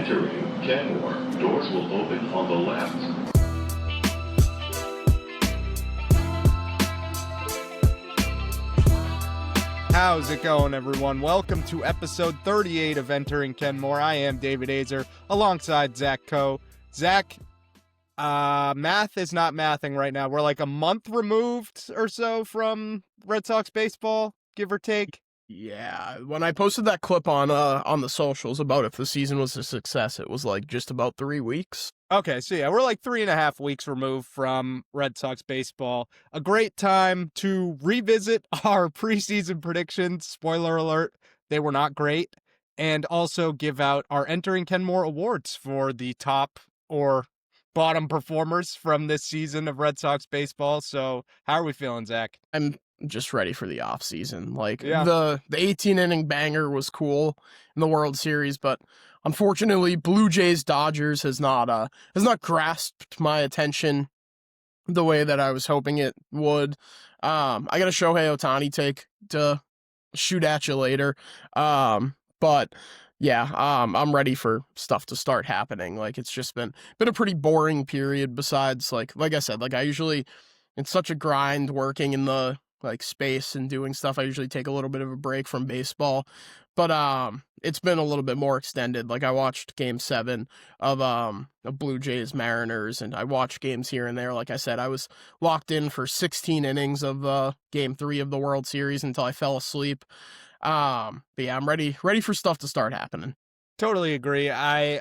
Entering Kenmore. Doors will open on the left. How's it going, everyone? Welcome to episode 38 of Entering Kenmore. I am David Azer, alongside Zach Coe. Zach, math is not mathing right now. We're like a month removed or so from Red Sox baseball, give or take. Yeah, when I posted that clip on the socials about if the season was a success, it was like just about 3 weeks. Okay, so yeah, we're like 3.5 weeks removed from Red Sox baseball. A great time to revisit our preseason predictions. Spoiler alert, they were not great. And also give out our Entering Kenmore awards for the top or bottom performers from this season of Red Sox baseball. So how are we feeling, Zach? I'm just ready for the off season. Yeah. The 18-inning banger was cool in the World Series, but unfortunately, Blue Jays Dodgers has not grasped my attention the way that I was hoping it would. I got a Shohei Ohtani take to shoot at you later. But yeah, I'm ready for stuff to start happening. Like, it's just been a pretty boring period. Besides, like I said, like I usually, it's such a grind working in the space and doing stuff. I usually take a little bit of a break from baseball, but it's been a little bit more extended. Like, I watched Game 7 of Blue Jays Mariners, and I watched games here and there. Like I said, I was locked in for 16 innings of Game 3 of the World Series until I fell asleep. But yeah, I'm ready for stuff to start happening. Totally agree. I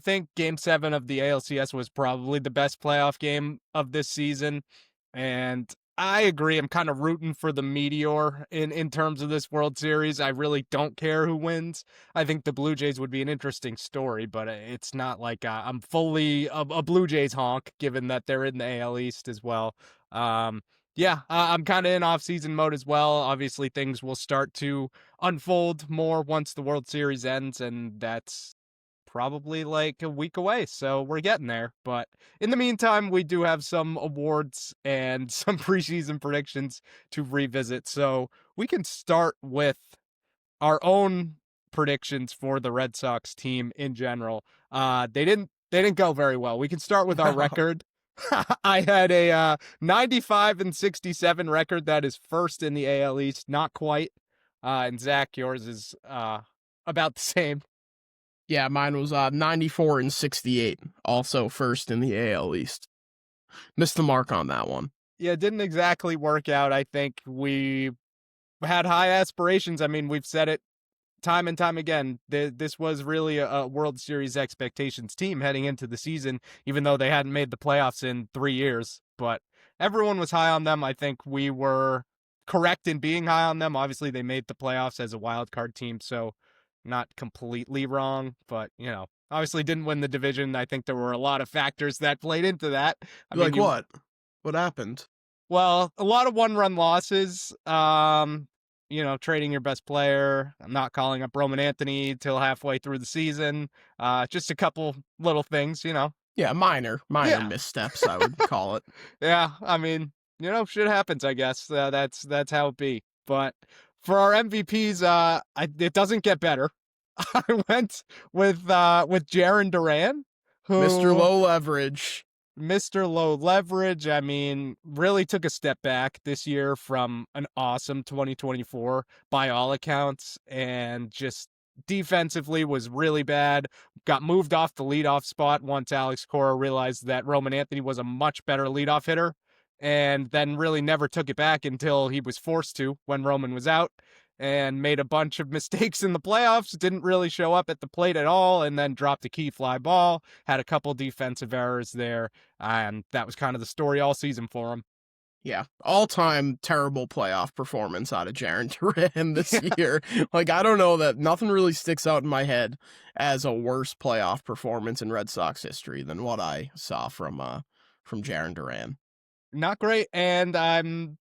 think Game 7 of the ALCS was probably the best playoff game of this season, and I agree. I'm kind of rooting for the meteor in terms of this World Series. I really don't care who wins. I think the Blue Jays would be an interesting story, but it's not like I'm fully a Blue Jays honk, given that they're in the AL East as well. Yeah, I'm kind of in off-season mode as well. Obviously, things will start to unfold more once the World Series ends, and that's probably like a week away, so we're getting there. But in the meantime, we do have some awards and some preseason predictions to revisit, so we can start with our own predictions for the Red Sox team in general. They didn't go very well. We can start with our record. I had a 95-67 record. That is first in the AL East, not quite. And Zach, yours is about the same. Yeah, mine was 94-68, also first in the AL East. Missed the mark on that one. Yeah, it didn't exactly work out. I think we had high aspirations. I mean, we've said it time and time again. This was really a World Series expectations team heading into the season, even though they hadn't made the playoffs in 3 years. But everyone was high on them. I think we were correct in being high on them. Obviously, they made the playoffs as a wild card team, so not completely wrong, but, obviously didn't win the division. I think there were a lot of factors that played into that. What? What happened? Well, a lot of one-run losses, trading your best player, not calling up Roman Anthony till halfway through the season, just a couple little things, Yeah, minor missteps, I would call it. Yeah, I mean, shit happens, I guess. That's how it be. But for our MVPs, it doesn't get better. I went with Jarren Duran, who Mr. Low Leverage. Mr. Low Leverage, I mean, really took a step back this year from an awesome 2024 by all accounts, and just defensively was really bad. Got moved off the leadoff spot once Alex Cora realized that Roman Anthony was a much better leadoff hitter, and then really never took it back until he was forced to when Roman was out, and made a bunch of mistakes in the playoffs, didn't really show up at the plate at all, and then dropped a key fly ball, had a couple defensive errors there, and that was kind of the story all season for him. Yeah, all-time terrible playoff performance out of Jarren Duran this year. Like, I don't know, that nothing really sticks out in my head as a worse playoff performance in Red Sox history than what I saw from Jarren Duran. Not great, and I'm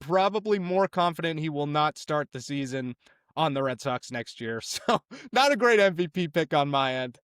probably more confident he will not start the season on the Red Sox next year. So not a great MVP pick on my end.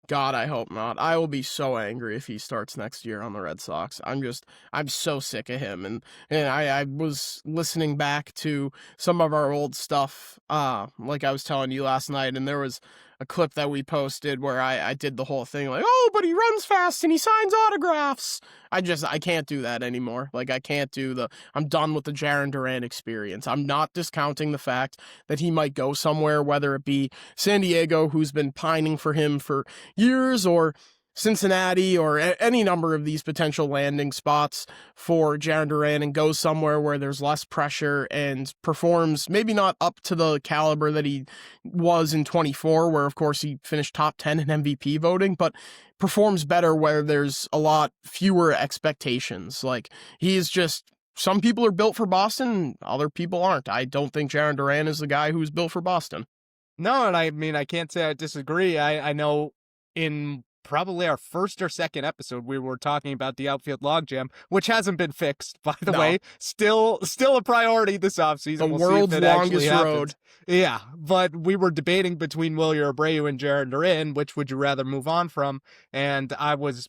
God, I hope not. I will be so angry if he starts next year on the Red Sox. I'm so sick of him. And I was listening back to some of our old stuff, like I was telling you last night, and there was clip that we posted where I did the whole thing like, oh, but he runs fast and he signs autographs. I can't do that anymore. Like, I can't do I'm done with the Jarren Duran experience. I'm not discounting the fact that he might go somewhere, whether it be San Diego, who's been pining for him for years, or Cincinnati, or any number of these potential landing spots for Jarren Duran, and goes somewhere where there's less pressure and performs maybe not up to the caliber that he was in 24, where of course he finished top 10 in MVP voting, but performs better where there's a lot fewer expectations. Like, he's just, some people are built for Boston, other people aren't. I don't think Jarren Duran is the guy who's built for Boston. No, and I mean, I can't say I disagree. I know in probably our first or second episode, we were talking about the outfield logjam, which hasn't been fixed, by the way. Still a priority this offseason. The we'll world's see if it longest actually road. happens. Yeah, but we were debating between Wilyer Abreu and Jarren Duran, which would you rather move on from? And I was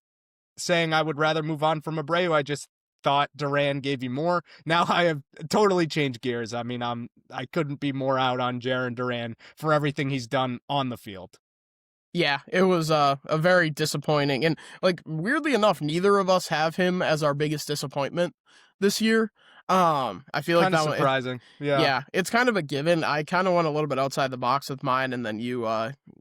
saying I would rather move on from Abreu. I just thought Duran gave you more. Now I have totally changed gears. I mean, I couldn't be more out on Jarren Duran for everything he's done on the field. Yeah, it was a very disappointing, and like, weirdly enough, neither of us have him as our biggest disappointment this year. I feel like Kind of that surprising. Yeah, it's kind of a given. I kind of went a little bit outside the box with mine, and then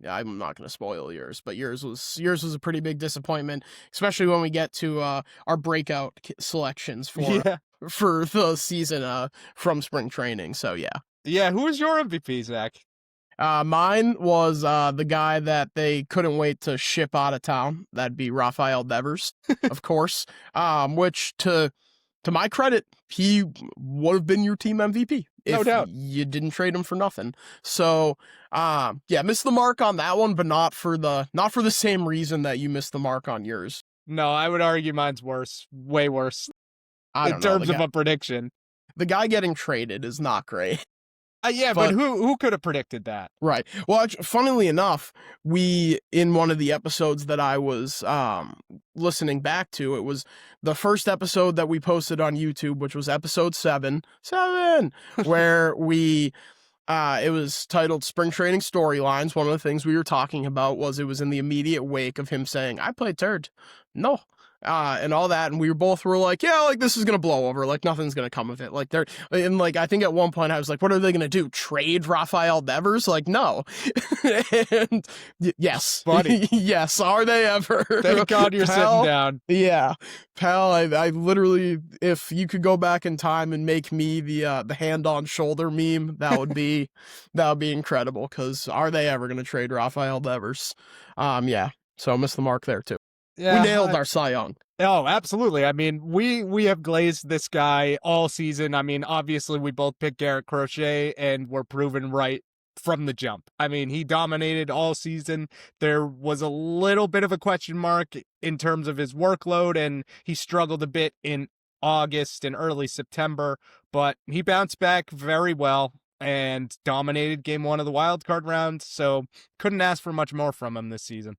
I'm not going to spoil yours, but yours was a pretty big disappointment, especially when we get to our breakout selections for the season from spring training. So yeah. Who was your MVP, Zach? Mine was the guy that they couldn't wait to ship out of town. That'd be Rafael Devers, of course. Which to my credit, he would have been your team MVP if no doubt you didn't trade him for nothing. So missed the mark on that one, but not for the same reason that you missed the mark on yours. No, I would argue mine's worse, way worse. In terms of a prediction. The guy getting traded is not great. But who could have predicted that? Right. Well, actually, funnily enough, in one of the episodes that I was listening back to, it was the first episode that we posted on YouTube, which was episode 7, where we, it was titled Spring Training Storylines. One of the things we were talking about was it was in the immediate wake of him saying, I played third. No. And all that, and we were like, yeah, like, this is gonna blow over, like, nothing's gonna come of it. Like, I think at one point I was like, what are they gonna do? Trade Rafael Devers? Like, no. And yes, buddy, yes, are they ever? Thank God you're sitting down. Yeah, pal, I literally, if you could go back in time and make me the hand on shoulder meme, that would be incredible. Because are they ever gonna trade Rafael Devers? So missed the mark there too. Yeah, we nailed our Cy Young. Oh, absolutely. I mean, we have glazed this guy all season. I mean, obviously, we both picked Garrett Crochet, and we're proven right from the jump. I mean, he dominated all season. There was a little bit of a question mark in terms of his workload, and he struggled a bit in August and early September, but he bounced back very well and dominated game 1 of the wild card round, so couldn't ask for much more from him this season.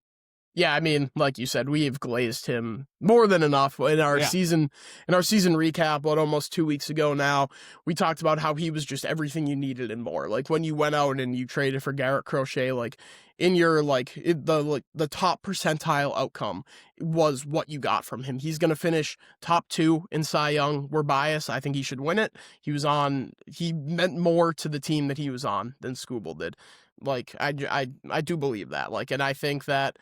Yeah, I mean, like you said, we've glazed him more than enough in our season recap. Almost 2 weeks ago now, we talked about how he was just everything you needed and more. Like, when you went out and you traded for Garrett Crochet, like, in your the top percentile outcome was what you got from him. He's gonna finish top 2 in Cy Young. We're biased. I think he should win it. He meant more to the team that he was on than Skubal did. Like, I do believe that. Like, and I think that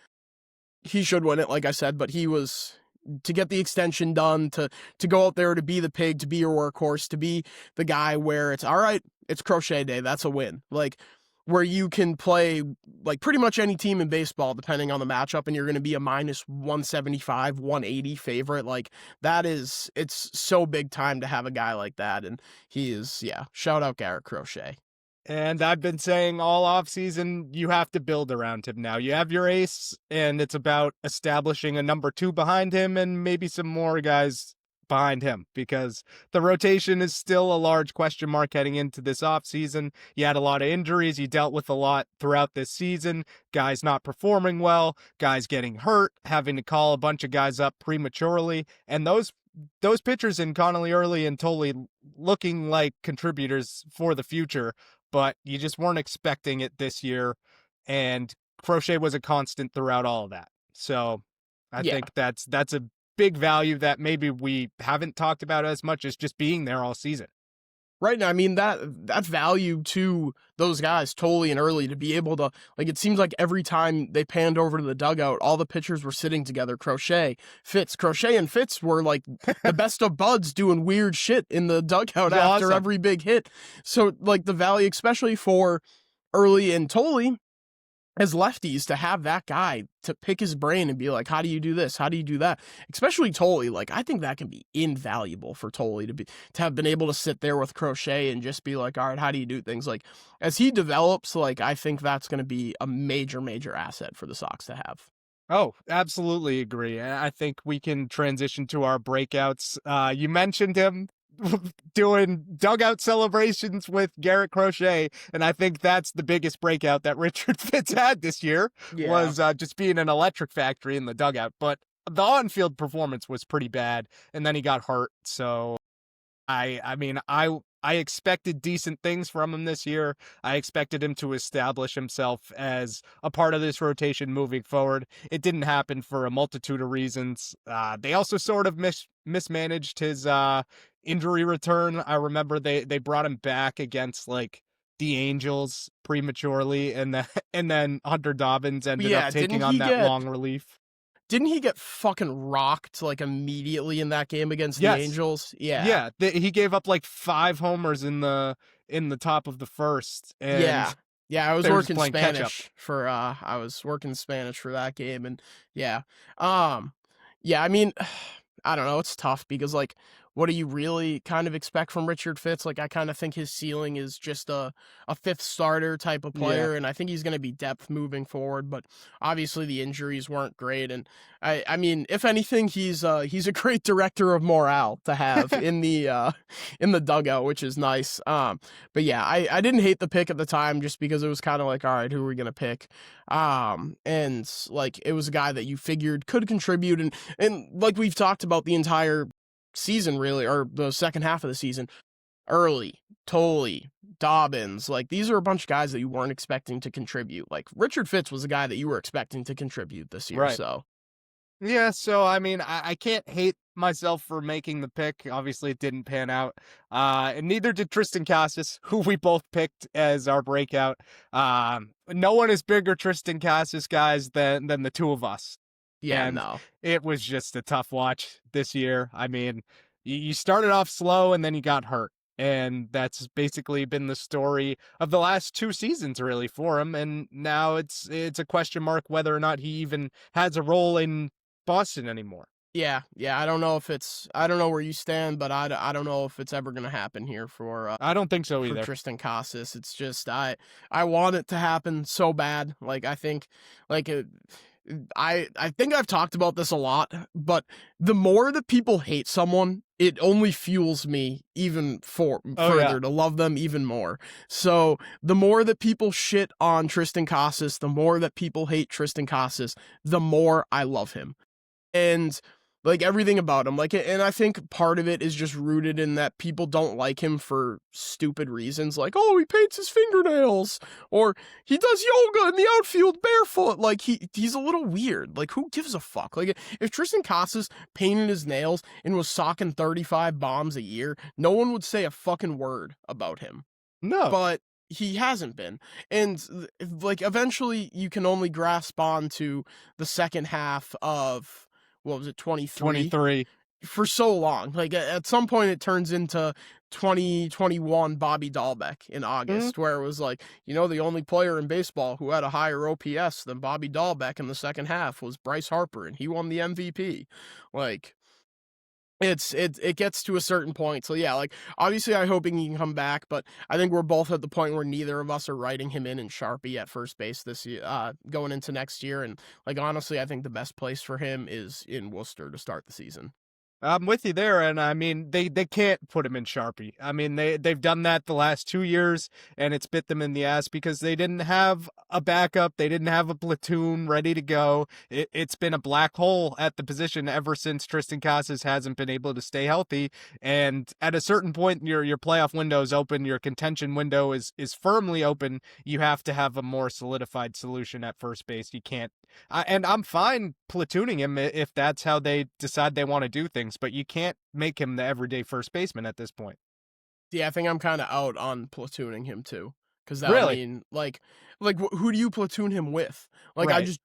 he should win it, like I said, but he was, to get the extension done, to go out there, to be the pig, to be your workhorse, to be the guy where it's, all right, it's Crochet Day, that's a win. Like, where you can play, like, pretty much any team in baseball, depending on the matchup, and you're going to be a minus 175, 180 favorite. Like, it's so big time to have a guy like that, and he is, shout out Garrett Crochet. And I've been saying all offseason, you have to build around him now. You have your ace, and it's about establishing a number 2 behind him and maybe some more guys behind him, because the rotation is still a large question mark heading into this offseason. You had a lot of injuries. You dealt with a lot throughout this season. Guys not performing well, guys getting hurt, having to call a bunch of guys up prematurely, and those pitchers in Connolly, Early, and Tolley looking like contributors for the future, but you just weren't expecting it this year. And Crochet was a constant throughout all of that. So I Yeah. think that's a big value that maybe we haven't talked about as much as just being there all season. Right now, I mean that value to those guys, Tolley and Early, to be able to, like, it seems like every time they panned over to the dugout, all the pitchers were sitting together. Crochet and Fitz were like the best of buds doing weird shit in the dugout after Awesome. every big hit. So like the value, especially for Early and Tolley as lefties, to have that guy to pick his brain and be like, how do you do this? How do you do that? Especially Tolley. Like, I think that can be invaluable for Tolley to have been able to sit there with Crochet and just be like, all right, how do you do things? Like, as he develops, like, I think that's going to be a major, major asset for the Sox to have. Oh, absolutely agree. I think we can transition to our breakouts. You mentioned him doing dugout celebrations with Garrett Crochet, and I think that's the biggest breakout that Richard Fitz had this year was just being an electric factory in the dugout. But the on-field performance was pretty bad, and then he got hurt. So I mean, I expected decent things from him this year. I expected him to establish himself as a part of this rotation moving forward. It didn't happen for a multitude of reasons. They also sort of mismanaged his injury return. I remember they brought him back against like the Angels prematurely, and then Hunter Dobbins ended up taking on that long relief. Didn't he get fucking rocked like immediately in that game against the Angels? Yeah. He gave up like 5 homers in the top of the first. And I was working Spanish for that game, and I mean, I don't know, it's tough because like, what do you really kind of expect from Richard Fitz? Like, I kind of think his ceiling is just a fifth starter type of player, and I think he's going to be depth moving forward. But obviously, the injuries weren't great, and I mean, if anything, he's a great director of morale to have in the dugout, which is nice. But yeah, I didn't hate the pick at the time just because it was kind of like, all right, who are we gonna pick? And like, it was a guy that you figured could contribute, and like we've talked about the entire season, really, or the second half of the season, Early, Tolley, Dobbins, like, these are a bunch of guys that you weren't expecting to contribute. Like, Richard Fitz was a guy that you were expecting to contribute this year, right. So yeah, so I mean, I can't hate myself for making the pick. Obviously, it didn't pan out, and neither did Tristan Casas, who we both picked as our breakout. No one is bigger Tristan Casas guys than the two of us. Yeah, and no. It was just a tough watch this year. I mean, you started off slow and then you got hurt. And that's basically been the story of the last 2 seasons, really, for him. And now it's a question mark whether or not he even has a role in Boston anymore. Yeah. I don't know where you stand, but I don't know if it's ever going to happen here for I don't think so for either. Tristan Casas. It's just I want it to happen so bad. Like, I think like I think I've talked about this a lot, but the more that people hate someone, it only fuels me even further to love them even more. So the more that people shit on Tristan Casas, the more that people hate Tristan Casas, the more I love him. And like, everything about him, like, and I think part of it is just rooted in that people don't like him for stupid reasons, like, oh, he paints his fingernails, or he does yoga in the outfield barefoot. Like, he's a little weird. Like, who gives a fuck? Like, if Tristan Casas painted his nails and was socking 35 bombs a year, no one would say a fucking word about him. No. But he hasn't been. And like, eventually you can only grasp on to the second half of, what was it, 23? For so long. Like, at some point it turns into 2021 Bobby Dahlbeck in August, where it was like, the only player in baseball who had a higher OPS than Bobby Dahlbeck in the second half was Bryce Harper, and he won the MVP. Like, it gets to a certain point. So yeah, like, obviously I'm hoping he can come back, but I think we're both at the point where neither of us are writing him in Sharpie at first base this year, going into next year. And like, honestly, I think the best place for him is in Worcester to start the season. I'm with you there, and I mean they can't put him in Sharpie. I mean they've done that the last 2 years, and it's bit them in the ass because they didn't have a backup, they didn't have a platoon ready to go. It's been a black hole at the position ever since Tristan Casas hasn't been able to stay healthy. And at a certain point, your playoff window is open, your contention window is firmly open. You have to have a more solidified solution at first base. You can't. And I'm fine platooning him if that's how they decide they want to do things, but you can't make him the everyday first baseman at this point. Yeah, I think I'm kind of out on platooning him too, because that would Really? mean who do you platoon him with? Like I Right. just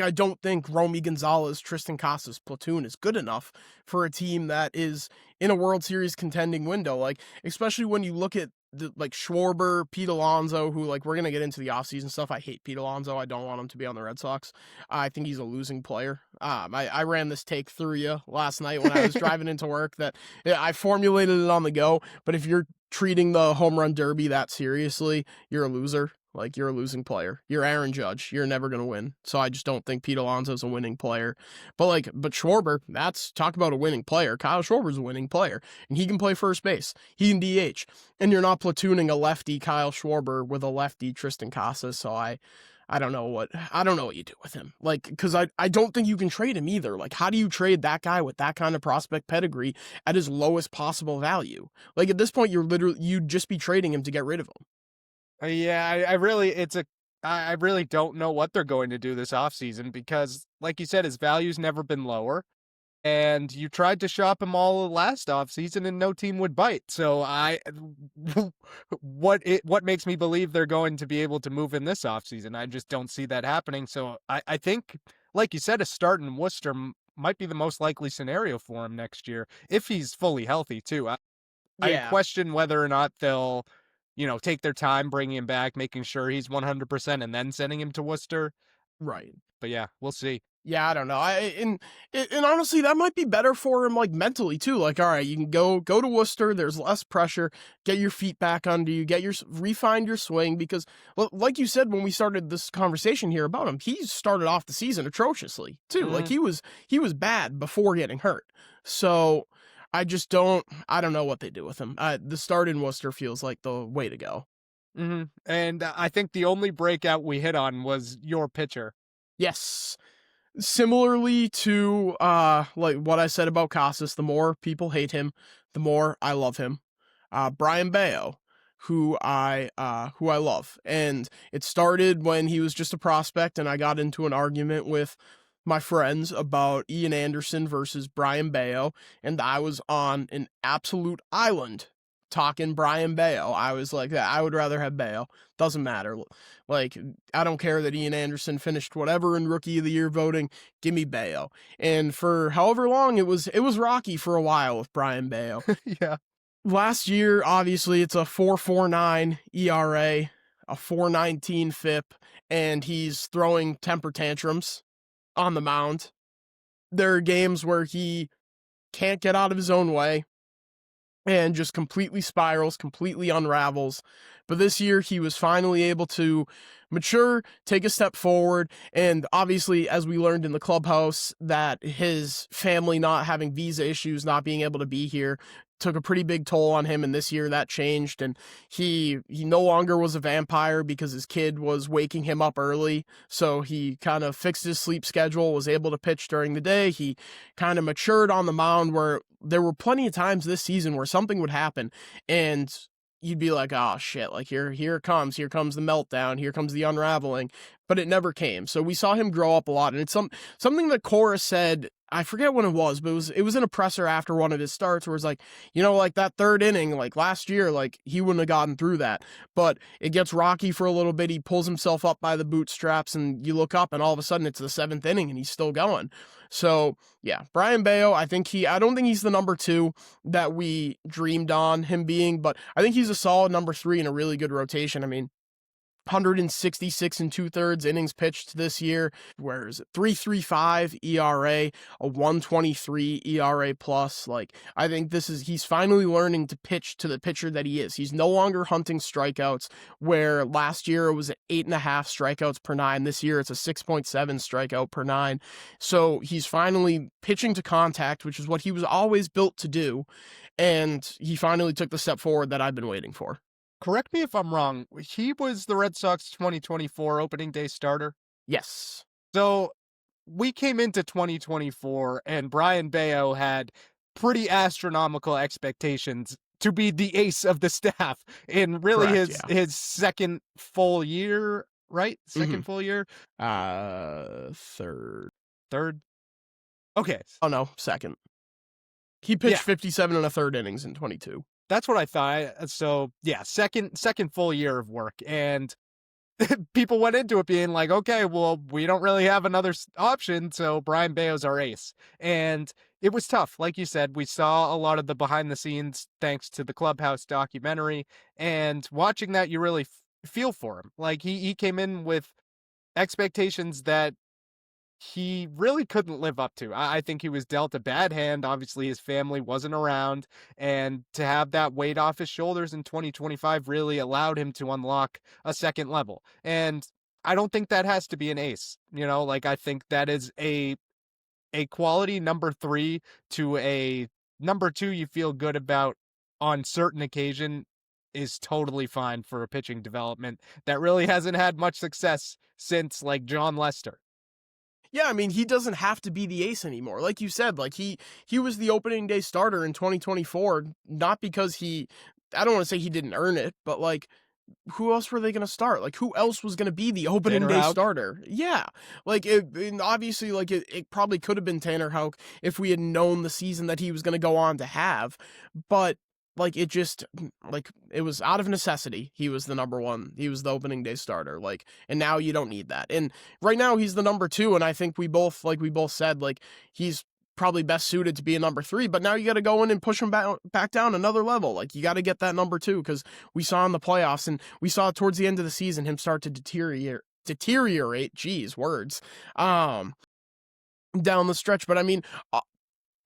I don't think Romy Gonzalez, Tristan Casas platoon is good enough for a team that is in a World Series contending window. Like especially when you look at like Schwarber, Pete Alonso, who like we're gonna get into the offseason stuff. I hate Pete Alonso. I don't want him to be on the Red Sox. I think he's a losing player. I ran this take through you last night when I was driving into work that I formulated it on the go. But if you're treating the home run derby that seriously, you're a loser. Like you're a losing player. You're Aaron Judge. You're never gonna win. So I just don't think Pete Alonso's a winning player. But Schwarber, that's talk about a winning player. Kyle Schwarber's a winning player, and he can play first base. He can DH, and you're not platooning a lefty Kyle Schwarber with a lefty Tristan Casas. So I don't know what you do with him. Like, because I don't think you can trade him either. Like, how do you trade that guy with that kind of prospect pedigree at his lowest possible value? Like at this point, you'd just be trading him to get rid of him. Yeah, I really don't know what they're going to do this offseason because, like you said, his value's never been lower. And you tried to shop him all last offseason and no team would bite. So what makes me believe they're going to be able to move in this offseason? I just don't see that happening. So I think, like you said, a start in Worcester might be the most likely scenario for him next year if he's fully healthy too. I Yeah, question whether or not they'll, take their time bringing him back, making sure he's 100% and then sending him to Worcester. right. But yeah, we'll see. Yeah, I don't know. And honestly, that might be better for him, like mentally too. Like, all right, you can go to Worcester. There's less pressure. Get your feet back under you. Refine your swing because, like you said when we started this conversation here about him, he started off the season atrociously too. Like he was bad before getting hurt. So I don't know what they do with him. The start in Worcester feels like the way to go. And I think the only breakout we hit on was your pitcher. Yes. Similarly to like what I said about Casas, the more people hate him, the more I love him. Brian Bayo, who I love, and it started when he was just a prospect, and I got into an argument with my friends about Ian Anderson versus Brian Bayo, and I was on an absolute island talking Brian Bayo. I was like, I would rather have Bayo. Doesn't matter. Like, I don't care that Ian Anderson finished whatever in Rookie of the Year voting. Give me Bayo. And for however long, it was rocky for a while with Brian Bayo. Yeah. Last year, obviously, it's a 4.49 ERA, a 4.19 FIP, and he's throwing temper tantrums on the mound. There are games where he can't get out of his own way and just completely spirals, completely unravels. But this year, he was finally able to mature, take a step forward, and obviously, as we learned in the clubhouse, that his family not having visa issues, not being able to be here, took a pretty big toll on him, and this year that changed, and he no longer was a vampire because his kid was waking him up early, so he kind of fixed his sleep schedule, was able to pitch during the day. He kind of matured on the mound, where there were plenty of times this season where something would happen, and you'd be like, oh shit, like here it comes the meltdown, here comes the unraveling, but it never came. So we saw him grow up a lot, and it's something that Cora said, I forget when it was, but it was in a presser after one of his starts where it's like, like that third inning, like last year, like he wouldn't have gotten through that, but it gets rocky for a little bit. He pulls himself up by the bootstraps and you look up and all of a sudden it's the seventh inning and he's still going. So yeah, Brian Bayo, I don't think he's the number 2 that we dreamed on him being, but I think he's a solid number 3 in a really good rotation. I mean, 166 and 2/3 innings pitched this year. Where is it? 3.35 ERA, a 1.23 ERA plus. Like, I think he's finally learning to pitch to the pitcher that he is. He's no longer hunting strikeouts, where last year it was 8.5 strikeouts per nine. This year it's a 6.7 strikeout per nine. So he's finally pitching to contact, which is what he was always built to do. And he finally took the step forward that I've been waiting for. Correct me if I'm wrong. He was the Red Sox 2024 opening day starter. Yes. So we came into 2024 and Brian Bayo had pretty astronomical expectations to be the ace of the staff in really Correct, his second full year, right? Second Mhm. full year? Third. Third? Okay. Oh no, second. He pitched Yeah. 57 and a third innings in 22. That's what I thought. So yeah, second full year of work. And people went into it being like, okay, well, we don't really have another option, so Brian Bayo's our ace. And it was tough. Like you said, we saw a lot of the behind the scenes thanks to the Clubhouse documentary. And watching that, you really feel for him. Like he came in with expectations that he really couldn't live up to. I think he was dealt a bad hand. Obviously, his family wasn't around, and to have that weight off his shoulders in 2025 really allowed him to unlock a second level. And I don't think that has to be an ace. Like I think that is a quality number 3 to a number 2 you feel good about on certain occasion is totally fine for a pitching development that really hasn't had much success since like John Lester. Yeah, I mean, he doesn't have to be the ace anymore. Like you said, like he was the opening day starter in 2024, not because I don't want to say he didn't earn it, but like who else were they going to start? Like who else was going to be the opening Tanner day Houck? starter? Yeah. Like and obviously like it probably could have been Tanner Houck if we had known the season that he was going to go on to have, but like it just like it was out of necessity. He was the number 1. He was the opening day starter. Like, and now you don't need that. And right now he's the number 2, and I think we both said like he's probably best suited to be a number 3, but now you got to go in and push him back down another level. Like you got to get that number 2, because we saw in the playoffs and we saw towards the end of the season him start to deteriorate. Geez, words. Down the stretch. But I mean,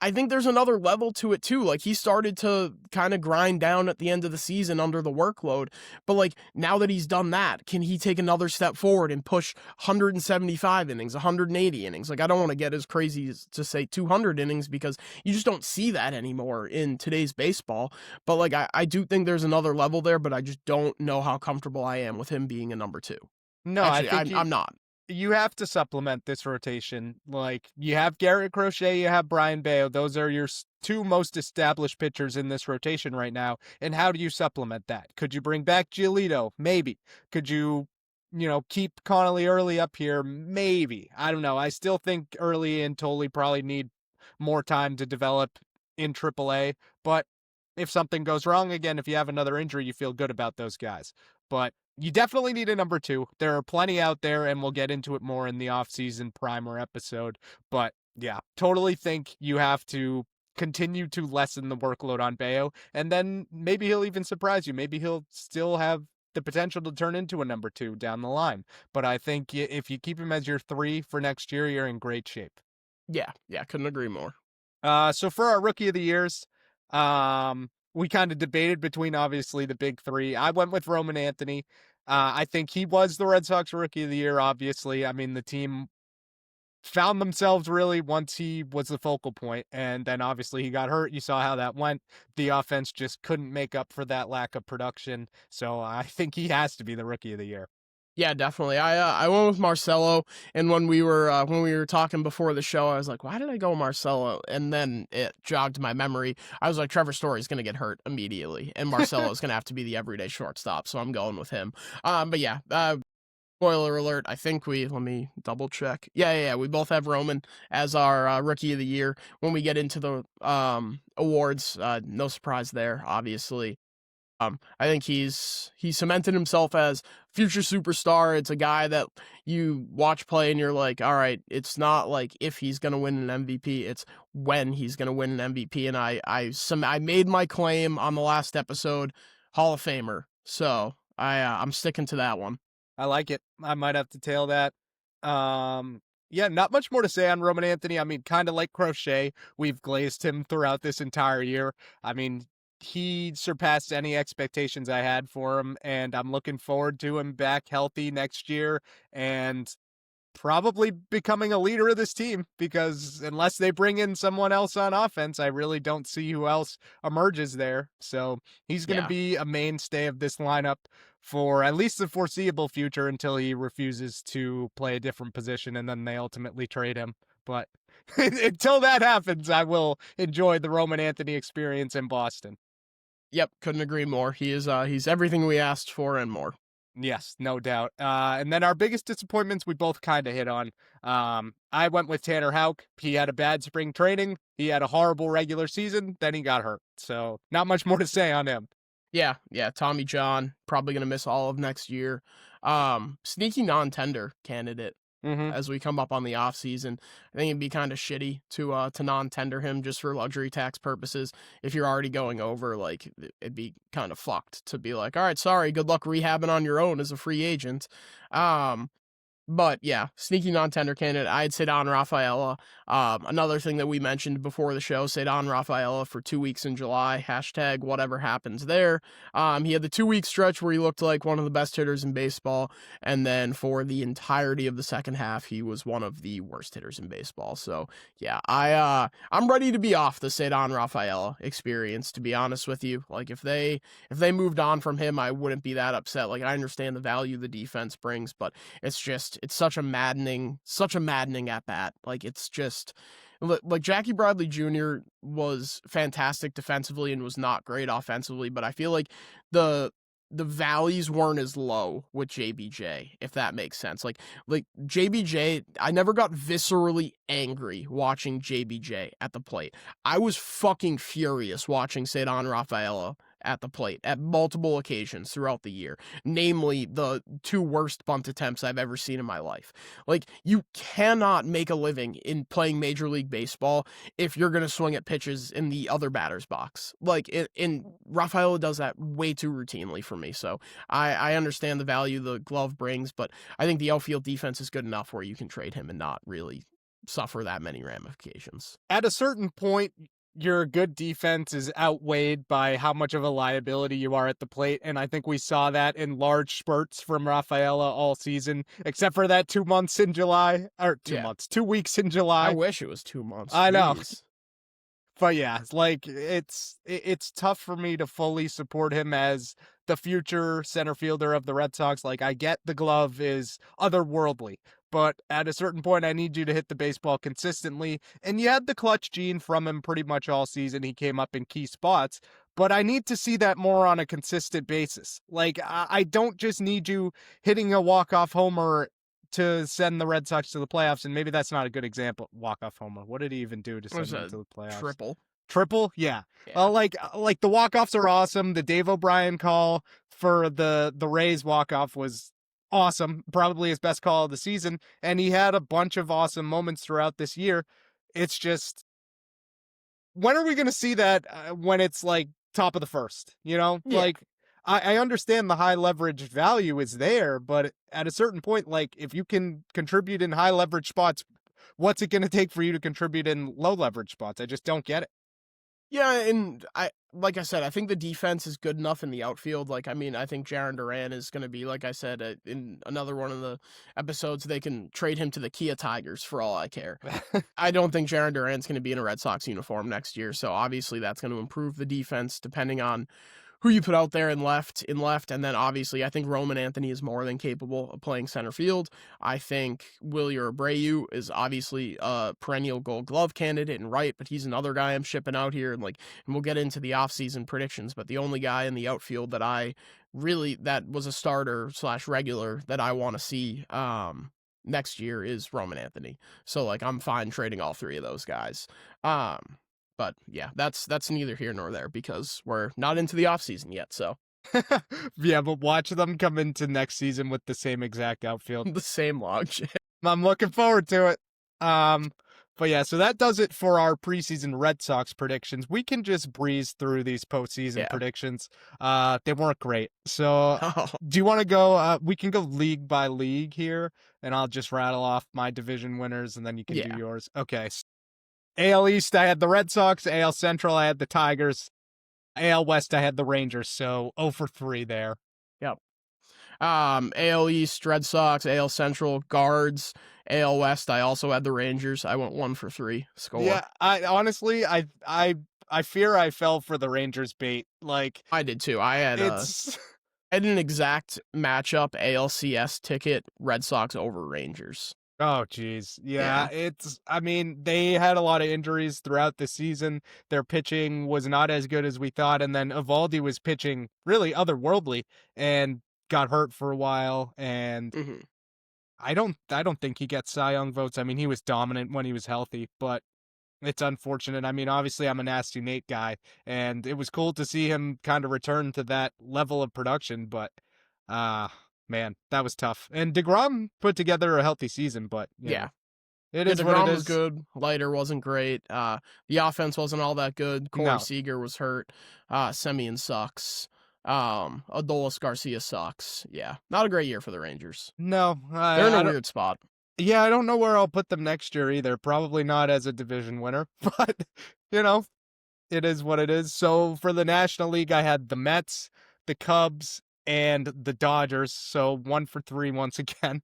I think there's another level to it too. Like he started to kind of grind down at the end of the season under the workload. But like now that he's done that, can he take another step forward and push 175 innings, 180 innings? Like I don't want to get as crazy as to say 200 innings, because you just don't see that anymore in today's baseball. But like I do think there's another level there, but I just don't know how comfortable I am with him being a number 2. No, Actually, I think I'm not. you have to supplement this rotation. Like you have Garrett Crochet, you have Brian Bayo. Those are your 2 most established pitchers in this rotation right now. And how do you supplement that? Could you bring back Giolito? Maybe. Could you, keep Connolly Early up here? Maybe. I don't know. I still think Early and Tolley probably need more time to develop in AAA. But if something goes wrong, again, if you have another injury, you feel good about those guys. But you definitely need a number 2. There are plenty out there, and we'll get into it more in the off-season primer episode. But yeah, totally think you have to continue to lessen the workload on Bayo, and then maybe he'll even surprise you. Maybe he'll still have the potential to turn into a number 2 down the line. But I think if you keep him as your 3 for next year, you're in great shape. Yeah, couldn't agree more. So for our Rookie of the Years, we kind of debated between obviously the big 3. I went with Roman Anthony. I think he was the Red Sox Rookie of the Year, obviously. I mean, the team found themselves really once he was the focal point, and then obviously he got hurt. You saw how that went. The offense just couldn't make up for that lack of production. So I think he has to be the Rookie of the Year. Yeah, definitely. I went with Marcelo, and when we were talking before the show, I was like, why did I go Marcelo? And then it jogged my memory. I was like, Trevor Story's going to get hurt immediately, and Marcelo's going to have to be the everyday shortstop, so I'm going with him. But yeah, spoiler alert, I think let me double check. Yeah, we both have Roman as our Rookie of the Year. When we get into the awards, no surprise there, obviously. I think he's cemented himself as future superstar. It's a guy that you watch play and you're like, all right, it's not like if he's going to win an MVP, it's when he's going to win an MVP. And I made my claim on the last episode, Hall of Famer. So I'm sticking to that one. I like it. I might have to tail that. Yeah, not much more to say on Roman Anthony. I mean, kind of like Crochet, we've glazed him throughout this entire year. I mean, he surpassed any expectations I had for him, and I'm looking forward to him back healthy next year and probably becoming a leader of this team, because unless they bring in someone else on offense, I really don't see who else emerges there. So he's going to Yeah. be a mainstay of this lineup for at least the foreseeable future until he refuses to play a different position and then they ultimately trade him. But until that happens, I will enjoy the Roman Anthony experience in Boston. Yep, couldn't agree more. He's everything we asked for and more. Yes, no doubt. And then our biggest disappointments we both kind of hit on. I went with Tanner Houck. He had a bad spring training. He had a horrible regular season. Then he got hurt. So not much more to say on him. Yeah, Tommy John, probably gonna miss all of next year. Sneaky non-tender candidate Mm-hmm. as we come up on the off season. I think it'd be kind of shitty to non-tender him just for luxury tax purposes. If you're already going over, like, it'd be kind of fucked to be like, all right, sorry, good luck rehabbing on your own as a free agent. But yeah, sneaky non-tender candidate. I'd say Don Rafaela. Another thing that we mentioned before the show, say Don Rafaela for 2 weeks in July. Hashtag whatever happens there. He had the 2 week stretch where he looked like one of the best hitters in baseball, and then for the entirety of the second half, he was one of the worst hitters in baseball. So yeah, I'm ready to be off the Cedon Rafaela experience. To be honest with you, like if they moved on from him, I wouldn't be that upset. Like I understand the value the defense brings, but it's such a maddening at bat. Like it's just like Jackie Bradley Jr. was fantastic defensively and was not great offensively, but I feel like the valleys weren't as low with JBJ, if that makes sense. Like JBJ, I never got viscerally angry watching JBJ at the plate. I was fucking furious watching Cedon Rafaela at the plate at multiple occasions throughout the year, namely the 2 worst bunt attempts I've ever seen in my life. Like, you cannot make a living in playing Major League Baseball if you're going to swing at pitches in the other batter's box. Like, Rafaela does that way too routinely for me, so I understand the value the glove brings, but I think the outfield defense is good enough where you can trade him and not really suffer that many ramifications. At a certain point, your good defense is outweighed by how much of a liability you are at the plate, and I think we saw that in large spurts from Rafaela all season, except for that 2 months in July, or 2 weeks in July. I wish it was 2 months. I know. Jeez. But yeah, like it's tough for me to fully support him as the future center fielder of the Red Sox. Like, I get the glove is otherworldly, but at a certain point, I need you to hit the baseball consistently. And you had the clutch gene from him pretty much all season. He came up in key spots, but I need to see that more on a consistent basis. Like, I don't just need you hitting a walk-off homer to send the Red Sox to the playoffs, and maybe that's not a good example. Walk-off homer. What did he even do to send them to the playoffs? Triple? Yeah. Like the walk-offs are awesome. The Dave O'Brien call for the Rays walk-off was awesome. Probably his best call of the season, and he had a bunch of awesome moments throughout this year. It's just, when are we going to see that when it's like top of the first, you know? Yeah. Like, I understand the high leverage value is there, but at a certain point, like, if you can contribute in high leverage spots, what's it going to take for you to contribute in low leverage spots? I just don't get it. Yeah, and like I said, I think the defense is good enough in the outfield. Like, I mean, I think Jarren Duran is going to be, like I said, in another one of the episodes, they can trade him to the Kia Tigers for all I care. I don't think Jarren Duran's going to be in a Red Sox uniform next year, so obviously that's going to improve the defense depending on who you put out there in left, and then obviously I think Roman Anthony is more than capable of playing center field. I think Wilyer Abreu is obviously a perennial Gold Glove candidate in right, but he's another guy I'm shipping out here, and we'll get into the offseason predictions, but the only guy in the outfield that was a starter / regular that I want to see next year is Roman Anthony. So I'm fine trading all 3 of those guys. But yeah, that's neither here nor there because we're not into the offseason yet, so. Yeah, but watch them come into next season with the same exact outfield. The same log. I'm looking forward to it. But yeah, so that does it for our preseason Red Sox predictions. We can just breeze through these postseason predictions. They weren't great. So do you want to go? We can go league by league here, and I'll just rattle off my division winners, and then you can do yours. Okay. AL East, I had the Red Sox. AL Central, I had the Tigers. AL West, I had the Rangers. So 0 for 3 there. Yep. AL East, Red Sox. AL Central, Guards. AL West, I also had the Rangers. I went 1 for 3 score. Yeah, I honestly, I fear I fell for the Rangers bait. Like I did too. I had an exact matchup ALCS ticket, Red Sox over Rangers. Oh, geez. Yeah, I mean, they had a lot of injuries throughout the season. Their pitching was not as good as we thought. And then Evaldi was pitching really otherworldly and got hurt for a while. And I don't think he gets Cy Young votes. I mean, he was dominant when he was healthy, but it's unfortunate. I mean, obviously, I'm a Nasty Nate guy, and it was cool to see him kind of return to that level of production. But, man, that was tough. And DeGrom put together a healthy season, but you know, it is what it is. DeGrom was good. Leiter wasn't great. The offense wasn't all that good. Corey Seager was hurt. Semien sucks. Adolis Garcia sucks. Yeah, not a great year for the Rangers. No, they're in a weird spot. Yeah, I don't know where I'll put them next year either. Probably not as a division winner, but you know, it is what it is. So for the National League, I had the Mets, the Cubs, and the Dodgers. So 1 for 3 once again.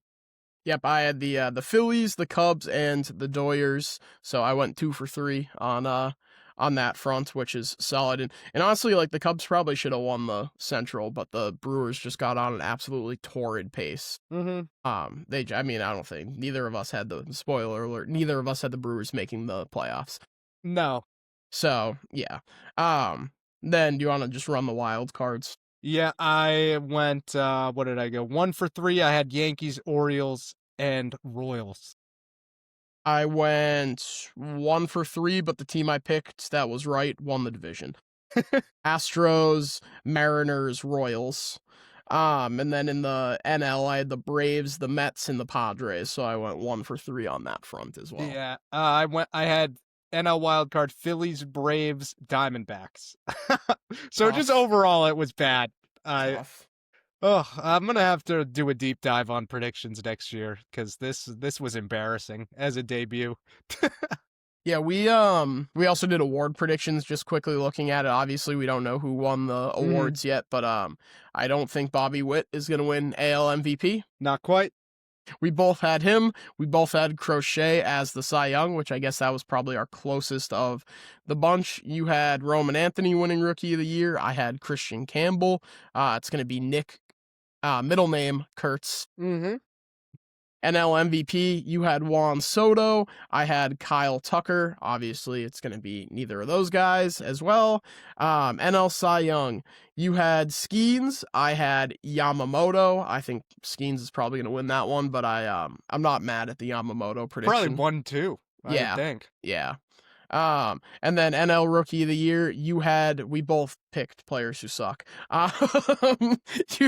Yep, I had the Phillies, the Cubs, and the Doyers. So I went 2 for 3 on that front, which is solid. And honestly, like the Cubs probably should have won the Central, but the Brewers just got on an absolutely torrid pace. I don't think neither of us had spoiler alert. Neither of us had the Brewers making the playoffs. No. So yeah. Then do you want to just run the wild cards? Yeah, I went. What did I go? 1 for 3. I had Yankees, Orioles, and Royals. I went 1 for 3, but the team I picked that was right won the division. Astros, Mariners, Royals. And then in the NL, I had the Braves, the Mets, and the Padres. So I went 1 for 3 on that front as well. Yeah, I had NL wildcard, Phillies, Braves, Diamondbacks. So just overall, it was bad. I'm gonna have to do a deep dive on predictions next year because this was embarrassing as a debut. Yeah, we also did award predictions. Just quickly looking at it, obviously we don't know who won the awards yet, but I don't think Bobby Witt is gonna win AL MVP. Not quite. We both had him. We both had Crochet as the Cy Young, which I guess that was probably our closest of the bunch. You had Roman Anthony winning Rookie of the Year. I had Christian Campbell. It's gonna be Nick. Middle name Kurtz. NL MVP, you had Juan Soto. I had Kyle Tucker. Obviously, it's going to be neither of those guys as well. NL Cy Young, you had Skeens. I had Yamamoto. I think Skeens is probably going to win that one, but I'm not mad at the Yamamoto prediction. Probably 1-2. I think. Yeah. And then NL Rookie of the Year, we both picked players who suck. You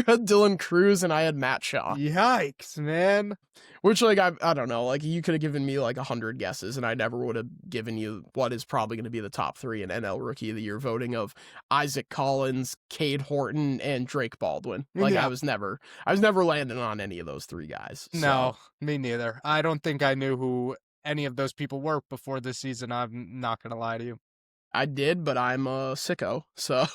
had Dylan Cruz and I had Matt Shaw. Yikes, man. Which, like, I don't know, like, you could have given me, like, 100 guesses, and I never would have given you what is probably going to be the top 3 in NL Rookie of the Year voting of Isaac Collins, Cade Horton, and Drake Baldwin. Like, I was never landing on any of those 3 guys. So. No, me neither. I don't think I knew who any of those people were before this season. I'm not going to lie to you. I did, but I'm a sicko, so.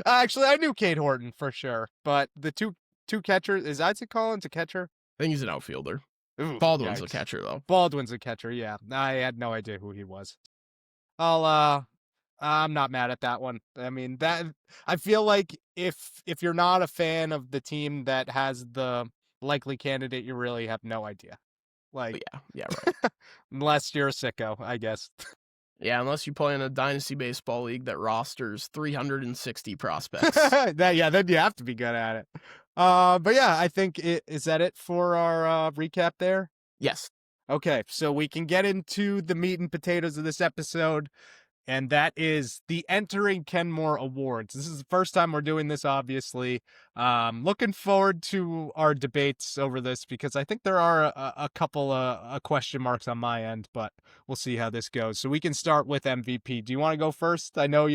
Actually, I knew Cade Horton for sure, but the two catchers, is Isaac Collins a catcher? I think he's an outfielder. Ooh, Baldwin's a catcher, though. Baldwin's a catcher, yeah. I had no idea who he was. I'm not mad at that one. I mean, I feel like if you're not a fan of the team that has the likely candidate, you really have no idea. Like, yeah, right. Unless you're a sicko, I guess. Yeah, unless you play in a dynasty baseball league that rosters 360 prospects. Then you have to be good at it. But yeah, I think is that it for our recap there? Yes. Okay, so we can get into the meat and potatoes of this episode. and that is the Entering Kenmore Awards. This is the first time we're doing this, obviously. Looking forward to our debates over this because I think there are a couple of question marks on my end, but we'll see how this goes. So we can start with MVP. Do you want to go first? I know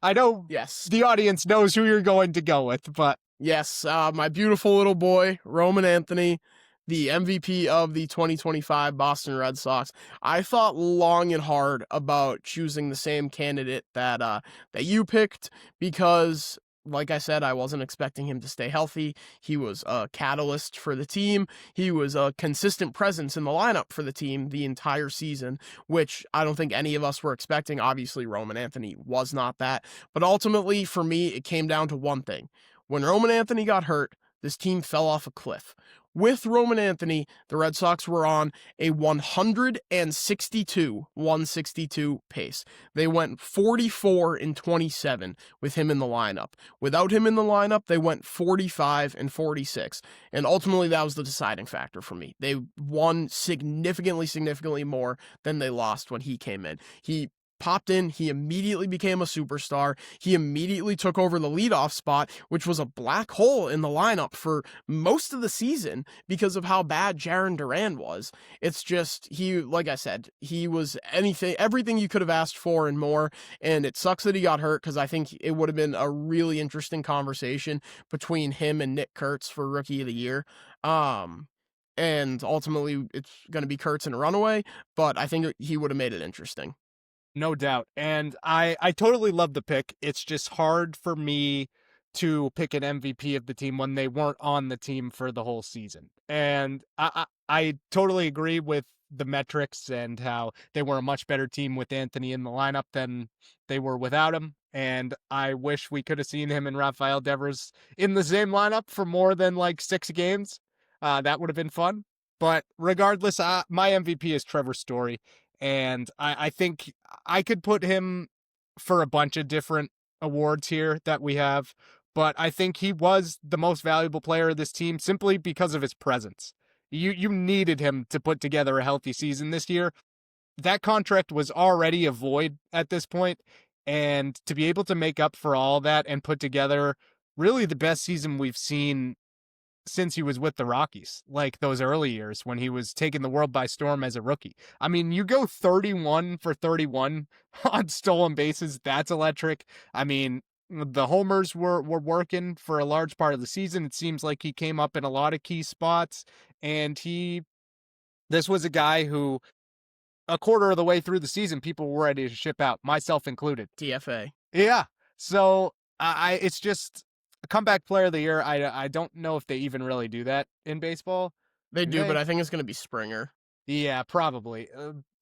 I know Yes. the audience knows who you're going to go with, but Yes, my beautiful little boy, Roman Anthony, the MVP of the 2025 Boston Red Sox. I thought long and hard about choosing the same candidate that you picked because, like I said, I wasn't expecting him to stay healthy. He was a catalyst for the team. He was a consistent presence in the lineup for the team the entire season, which I don't think any of us were expecting. Obviously, Roman Anthony was not that. But ultimately, for me, it came down to one thing. When Roman Anthony got hurt, this team fell off a cliff. With Roman Anthony, the Red Sox were on a 162 pace. They went 44-27 with him in the lineup. Without him in the lineup, they went 45-46. And ultimately, that was the deciding factor for me. They won significantly more than they lost when he came in. He popped in, he immediately became a superstar. He immediately took over the leadoff spot, which was a black hole in the lineup for most of the season because of how bad Jarren Duran was. It's just, like I said, he was everything you could have asked for and more, and it sucks that he got hurt because I think it would have been a really interesting conversation between him and Nick Kurtz for Rookie of the Year. And ultimately, it's going to be Kurtz and a runaway, but I think he would have made it interesting. no doubt. And I totally love the pick. It's just hard for me to pick an MVP of the team when they weren't on the team for the whole season. And I totally agree with the metrics and how they were a much better team with Anthony in the lineup than they were without him. And I wish we could have seen him and Rafael Devers in the same lineup for more than like 6 games. That would have been fun. But regardless, my MVP is Trevor Story. And I think I could put him for a bunch of different awards here that we have, but I think he was the most valuable player of this team simply because of his presence. You needed him to put together a healthy season this year. That contract was already a void at this point, and to be able to make up for all that and put together really the best season we've seen since he was with the Rockies, like those early years when he was taking the world by storm as a rookie. I mean, you go 31 for 31 on stolen bases. That's electric. I mean, the homers were working for a large part of the season. It seems like he came up in a lot of key spots, and this was a guy who a quarter of the way through the season, people were ready to ship out, myself included. DFA. Yeah. So it's just a comeback player of the year. I don't know if they even really do that in baseball. They do, but I think it's going to be Springer. Yeah, probably.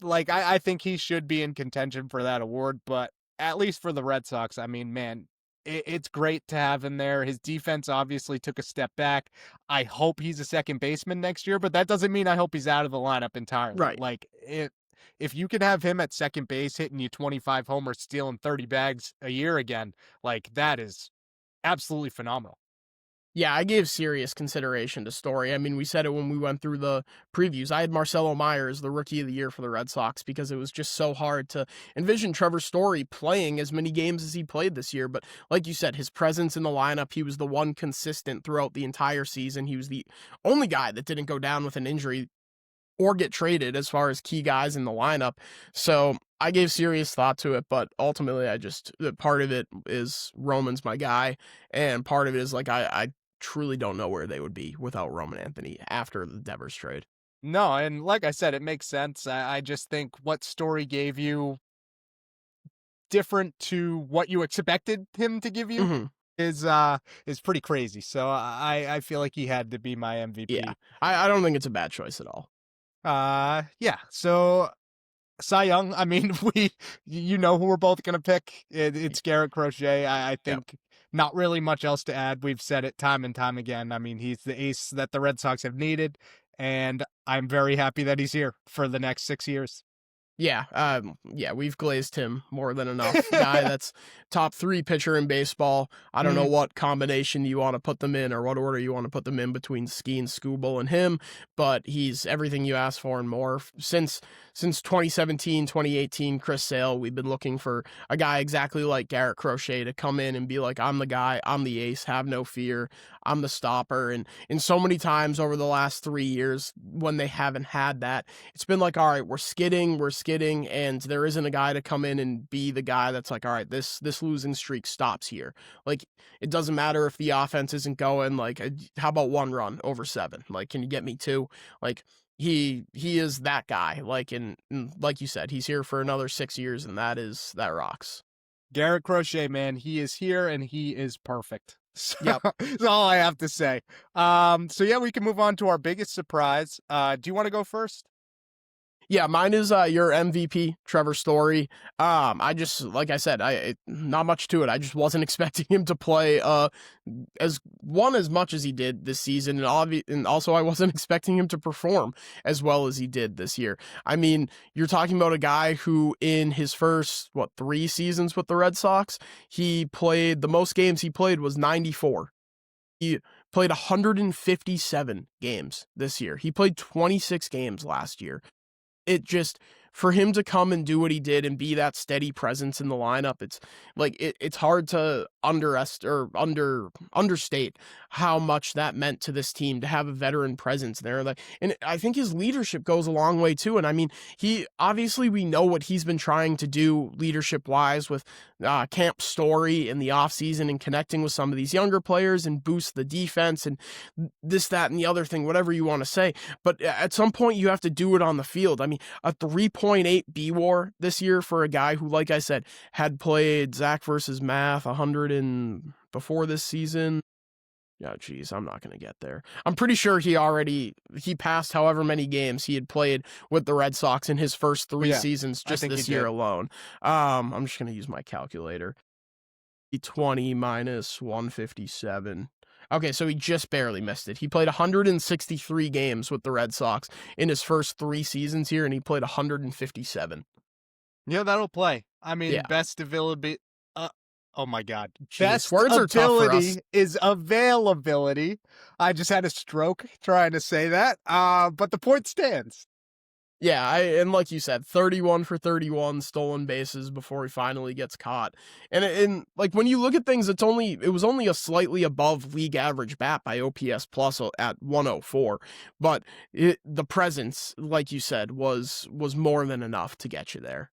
I think he should be in contention for that award, but at least for the Red Sox, I mean, man, it's great to have him there. His defense obviously took a step back. I hope he's a second baseman next year, but that doesn't mean I hope he's out of the lineup entirely. Right. Like, if you can have him at second base hitting you 25 homers, stealing 30 bags a year again, like, that is absolutely phenomenal. Yeah, I gave serious consideration to Story. I mean, we said it when we went through the previews. I had Marcelo Myers, the Rookie of the Year for the Red Sox, because it was just so hard to envision Trevor Story playing as many games as he played this year. But like you said, his presence in the lineup, he was the one consistent throughout the entire season. He was the only guy that didn't go down with an injury or get traded as far as key guys in the lineup. So I gave serious thought to it, but ultimately part of it is Roman's my guy, and part of it is like I truly don't know where they would be without Roman Anthony after the Devers trade. No, and like I said, it makes sense. I just think what Story gave you different to what you expected him to give you is pretty crazy. So I feel like he had to be my MVP. Yeah, I don't think it's a bad choice at all. Yeah. So Cy Young, I mean, you know who we're both gonna pick. It's Garrett Crochet. I think not really much else to add. We've said it time and time again. I mean, he's the ace that the Red Sox have needed, and I'm very happy that he's here for the next 6 years. Yeah, we've glazed him more than enough. Guy that's top 3 pitcher in baseball. I don't know what combination you want to put them in or what order you want to put them in between Ski and Scooble and him, but he's everything you ask for and more. Since 2017, 2018, Chris Sale, we've been looking for a guy exactly like Garrett Crochet to come in and be like, I'm the guy, I'm the ace, have no fear, I'm the stopper. And so many times over the last 3 years when they haven't had that, it's been like, all right, we're skidding, and there isn't a guy to come in and be the guy that's like, all right, this losing streak stops here. Like, it doesn't matter if the offense isn't going, like, how about 1 run over 7? Like, can you get me 2? Like, he is that guy. Like, and like you said, he's here for another 6 years, and that rocks. Garrett Crochet, man, he is here and he is perfect. So, Yep. That's all I have to say. So yeah, we can move on to our biggest surprise. Do you want to go first? Yeah, mine is your MVP, Trevor Story. I just, like I said, not much to it. I just wasn't expecting him to play as much as he did this season, and also I wasn't expecting him to perform as well as he did this year. I mean, you're talking about a guy who, in his first 3 seasons with the Red Sox, the most games he played was 94. He played 157 games this year. He played 26 games last year. It just, for him to come and do what he did and be that steady presence in the lineup, it's like it's hard to understate how much that meant to this team to have a veteran presence there. Like, and I think his leadership goes a long way too. And I mean, we know what he's been trying to do leadership wise with Camp Story in the offseason and connecting with some of these younger players and boost the defense and this, that, and the other thing, whatever you want to say. But at some point you have to do it on the field. I mean, a 3.8 B-WAR this year for a guy who, like I said, had played Zach versus Math 100 and before this season. Yeah, geez, I'm not going to get there. I'm pretty sure he passed however many games he had played with the Red Sox in his first 3 seasons just this year alone. I'm just going to use my calculator. 20 minus 157. Okay, so he just barely missed it. He played 163 games with the Red Sox in his first 3 seasons here, and he played 157. Yeah, that'll play. I mean, Yeah. best availability. Oh my God. Jeez, Best words are tough for us. ability is availability. I just had a stroke trying to say that. But the point stands. Yeah, and like you said, 31 for 31 stolen bases before he finally gets caught. And like, when you look at things, it was only a slightly above league average bat by OPS plus at 104, but the presence, like you said, was more than enough to get you there.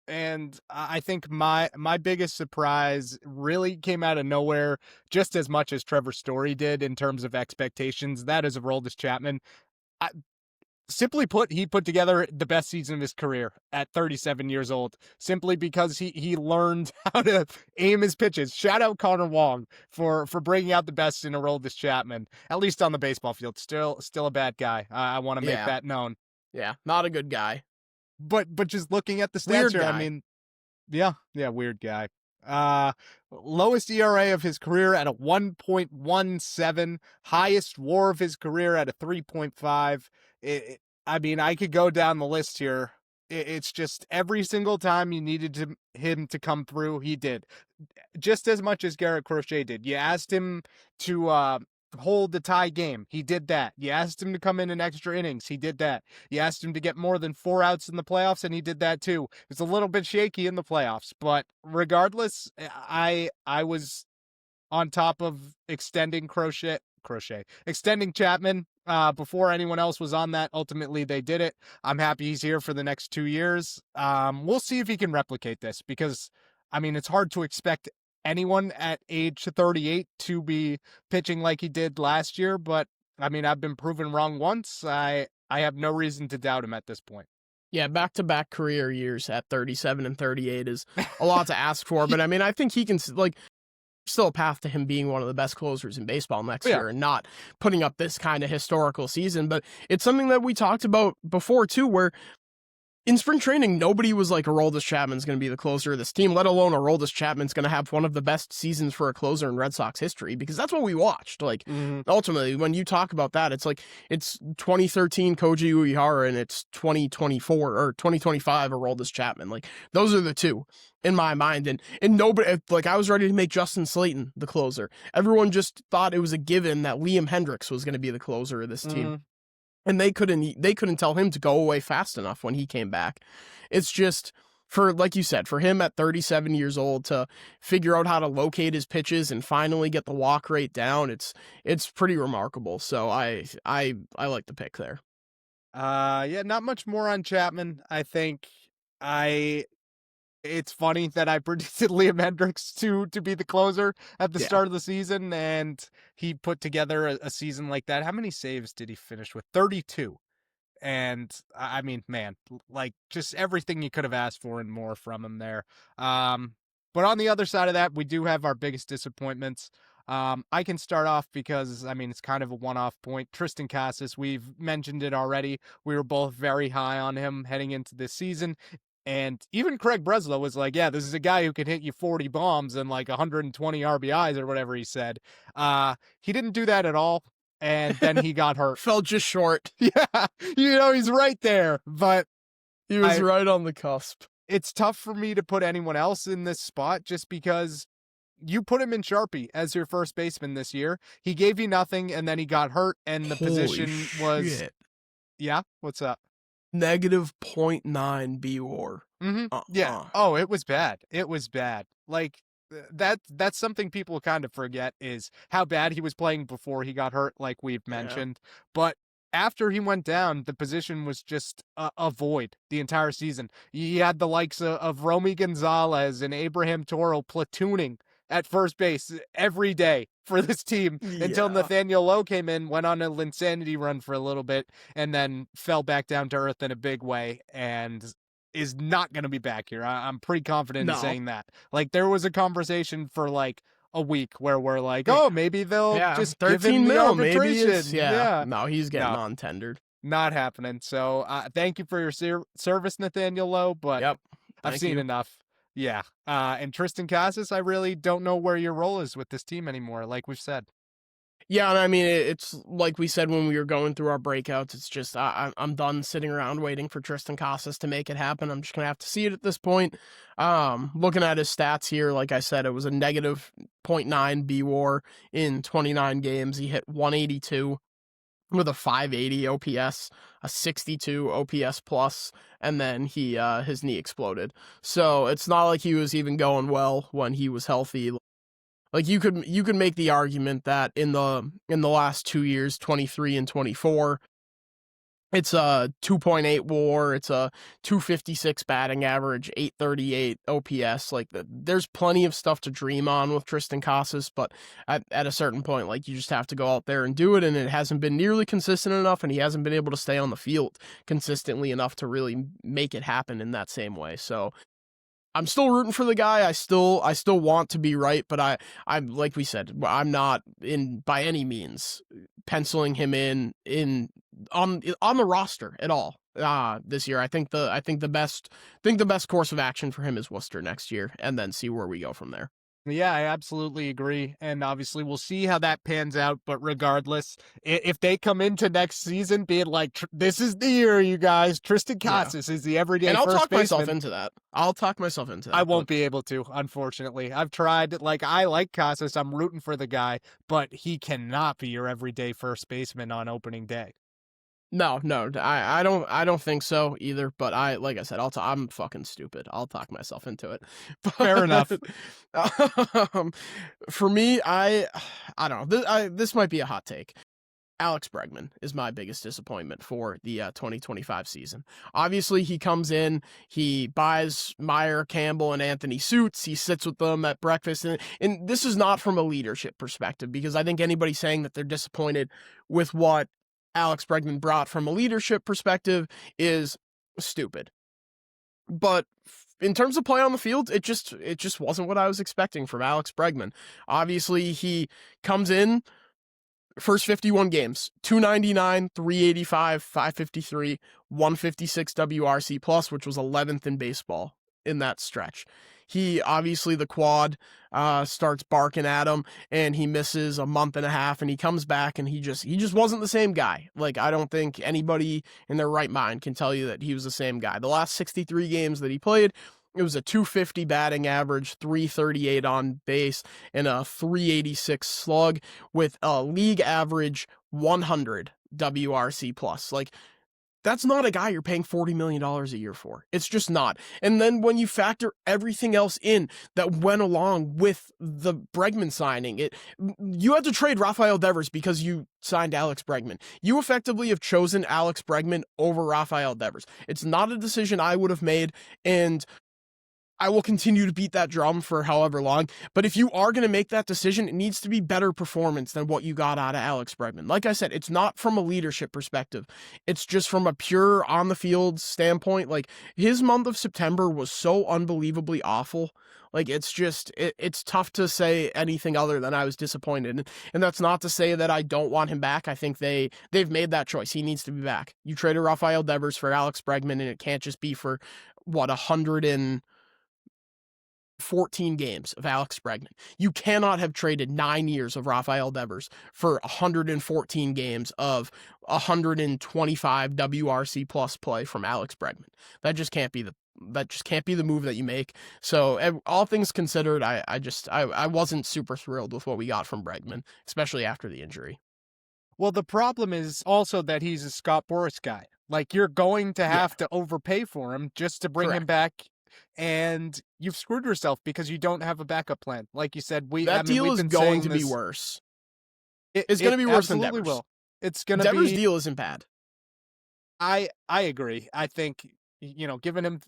And I think my biggest surprise really came out of nowhere, just as much as Trevor Story did in terms of expectations. That is Aroldis Chapman. Simply put, he put together the best season of his career at 37 years old, simply because he learned how to aim his pitches. Shout out Connor Wong for bringing out the best in Aroldis Chapman, at least on the baseball field. Still a bad guy. I want to make that known. Yeah, not a good guy. But just looking at the stats Weird here, guy. I mean, yeah, weird guy. Lowest ERA of his career at a 1.17, highest WAR of his career at a 3.5. I mean, I could go down the list here. It's just every single time you needed him to come through, he did. Just as much as Garrett Crochet did. You asked him to hold the tie game. He did that. You asked him to come in extra innings. He did that. You asked him to get more than 4 outs in the playoffs, and he did that too. It's a little bit shaky in the playoffs, but regardless, I was on top of extending Chapman before anyone else was on that. Ultimately, they did it. I'm happy he's here for the next 2 years. We'll see if he can replicate this, because, I mean, it's hard to expect anyone at age 38 to be pitching like he did last year, but I mean, I've been proven wrong once. I have no reason to doubt him at this point. Yeah, back-to-back career years at 37 and 38 is a lot to ask for, but I mean, I think he can, like, still a path to him being one of the best closers in baseball next year and not putting up this kind of historical season. But it's something that we talked about before too, where in spring training, nobody was like, Aroldis Chapman's going to be the closer of this team, let alone Aroldis Chapman's going to have one of the best seasons for a closer in Red Sox history, because that's what we watched. Like, ultimately, when you talk about that, it's like, it's 2013 Koji Uehara and it's 2024 or 2025 Aroldis Chapman. Like, those are the two in my mind. And nobody, like, I was ready to make Justin Slayton the closer. Everyone just thought it was a given that Liam Hendricks was going to be the closer of this team. And they couldn't tell him to go away fast enough when he came back. It's just, for, like you said, for him at 37 years old to figure out how to locate his pitches and finally get the walk rate down, it's pretty remarkable. So I like the pick there. Yeah, not much more on Chapman. I think it's funny that I predicted Liam Hendricks to be the closer at the start of the season, and he put together a season like that. How many saves did he finish with? 32. And I mean, man, like, just everything you could have asked for and more from him there. But on the other side of that, we do have our biggest disappointments. I can start off because, I mean, it's kind of a one-off point. Tristan Casas, we've mentioned it already. We were both very high on him heading into this season. And even Craig Breslow was like, yeah, this is a guy who can hit you 40 bombs and like 120 RBIs or whatever he said. He didn't do that at all. And then he got hurt. Fell just short. Yeah, he's right there. But he was right on the cusp. It's tough for me to put anyone else in this spot just because you put him in Sharpie as your first baseman this year. He gave you nothing, and then he got hurt, and the position was... Shit. Yeah? What's up? Negative 0.9 B-WAR. Yeah. Oh, it was bad. It was bad. Like, that's something people kind of forget, is how bad he was playing before he got hurt, like we've mentioned. But after he went down, the position was just a void the entire season. You had the likes of Romy Gonzalez and Abraham Toro platooning at first base every day for this team until Nathaniel Lowe came in, went on an insanity run for a little bit, and then fell back down to earth in a big way, and is not going to be back here. I'm pretty confident in saying that. Like, there was a conversation for like a week where we're like, oh, maybe they'll just 13 give him the arbitration. No, he's getting non-tendered. Not happening. So thank you for your service, Nathaniel Lowe, but I've seen enough. Yeah. And Tristan Casas, I really don't know where your role is with this team anymore, like we've said. Yeah, and I mean, it's like we said when we were going through our breakouts, it's just, I'm done sitting around waiting for Tristan Casas to make it happen. I'm just going to have to see it at this point. Looking at his stats here, like I said, it was a negative 0.9 B-WAR in 29 games. He hit 182 with a 580 OPS, a 62 OPS plus, and then his knee exploded. So it's not like he was even going well when he was healthy. Like, you could make the argument that in the last 2 years, 23 and 24, it's a 2.8 WAR, it's a 256 batting average, 838 OPS. Like, there's plenty of stuff to dream on with Tristan Casas, but at a certain point, like, you just have to go out there and do it, and it hasn't been nearly consistent enough, and he hasn't been able to stay on the field consistently enough to really make it happen in that same way. So I'm still rooting for the guy. I still want to be right, but I'm like we said, I'm not in by any means penciling him in on the roster at all this year. I think the best course of action for him is Worcester next year, and then see where we go from there. Yeah, I absolutely agree. And obviously we'll see how that pans out. But regardless, if they come into next season being like, this is the year, you guys, Tristan Casas is the everyday and I'll first talk baseman. myself into that. I won't be able to, unfortunately. I've tried. Like, I like Casas. I'm rooting for the guy, but he cannot be your everyday first baseman on opening day. No, I don't think so either. But like I said, I'm fucking stupid. I'll talk myself into it. Fair enough. For me, I don't know. This might be a hot take. Alex Bregman is my biggest disappointment for the 2025 season. Obviously, he comes in, he buys Meyer, Campbell, and Anthony suits. He sits with them at breakfast. And this is not from a leadership perspective, because I think anybody saying that they're disappointed with what Alex Bregman brought from a leadership perspective is stupid. But in terms of play on the field, it just wasn't what I was expecting from Alex Bregman. Obviously, he comes in First 51 games, 299, 385, 553, 156 WRC plus, which was 11th in baseball in that stretch. He obviously the quad starts barking at him, and he misses a month and a half, and he comes back, and he just wasn't the same guy. Like, I don't think anybody in their right mind can tell you that he was the same guy. The last 63 games that he played, it was a 250 batting average, 338 on base, and a 386 slug with a league average 100 WRC plus. Like, that's not a guy you're paying $40 million a year for. It's just not. And then when you factor everything else in that went along with the Bregman signing, you had to trade Rafael Devers because you signed Alex Bregman. You effectively have chosen Alex Bregman over Rafael Devers. It's not a decision I would have made, and I will continue to beat that drum for however long, but if you are going to make that decision, it needs to be better performance than what you got out of Alex Bregman. Like I said, it's not from a leadership perspective. It's just from a pure on-the-field standpoint. Like, his month of September was so unbelievably awful. Like, it's tough to say anything other than I was disappointed. And that's not to say that I don't want him back. I think they've made that choice. He needs to be back. You traded Rafael Devers for Alex Bregman, and it can't just be for, 114 games of Alex Bregman. You cannot have traded 9 years of Rafael Devers for 114 games of 125 WRC plus play from Alex Bregman. That just can't be the move that you make. So all things considered, I wasn't super thrilled with what we got from Bregman, especially after the injury. Well, the problem is also that he's a Scott Boras guy. Like, you're going to have to overpay for him just to bring him back. And you've screwed yourself because you don't have a backup plan. Like you said, that deal is going to be worse. It's going to be worse than Devers. Will. It's going to Devers' deal isn't bad. I agree. I think, giving him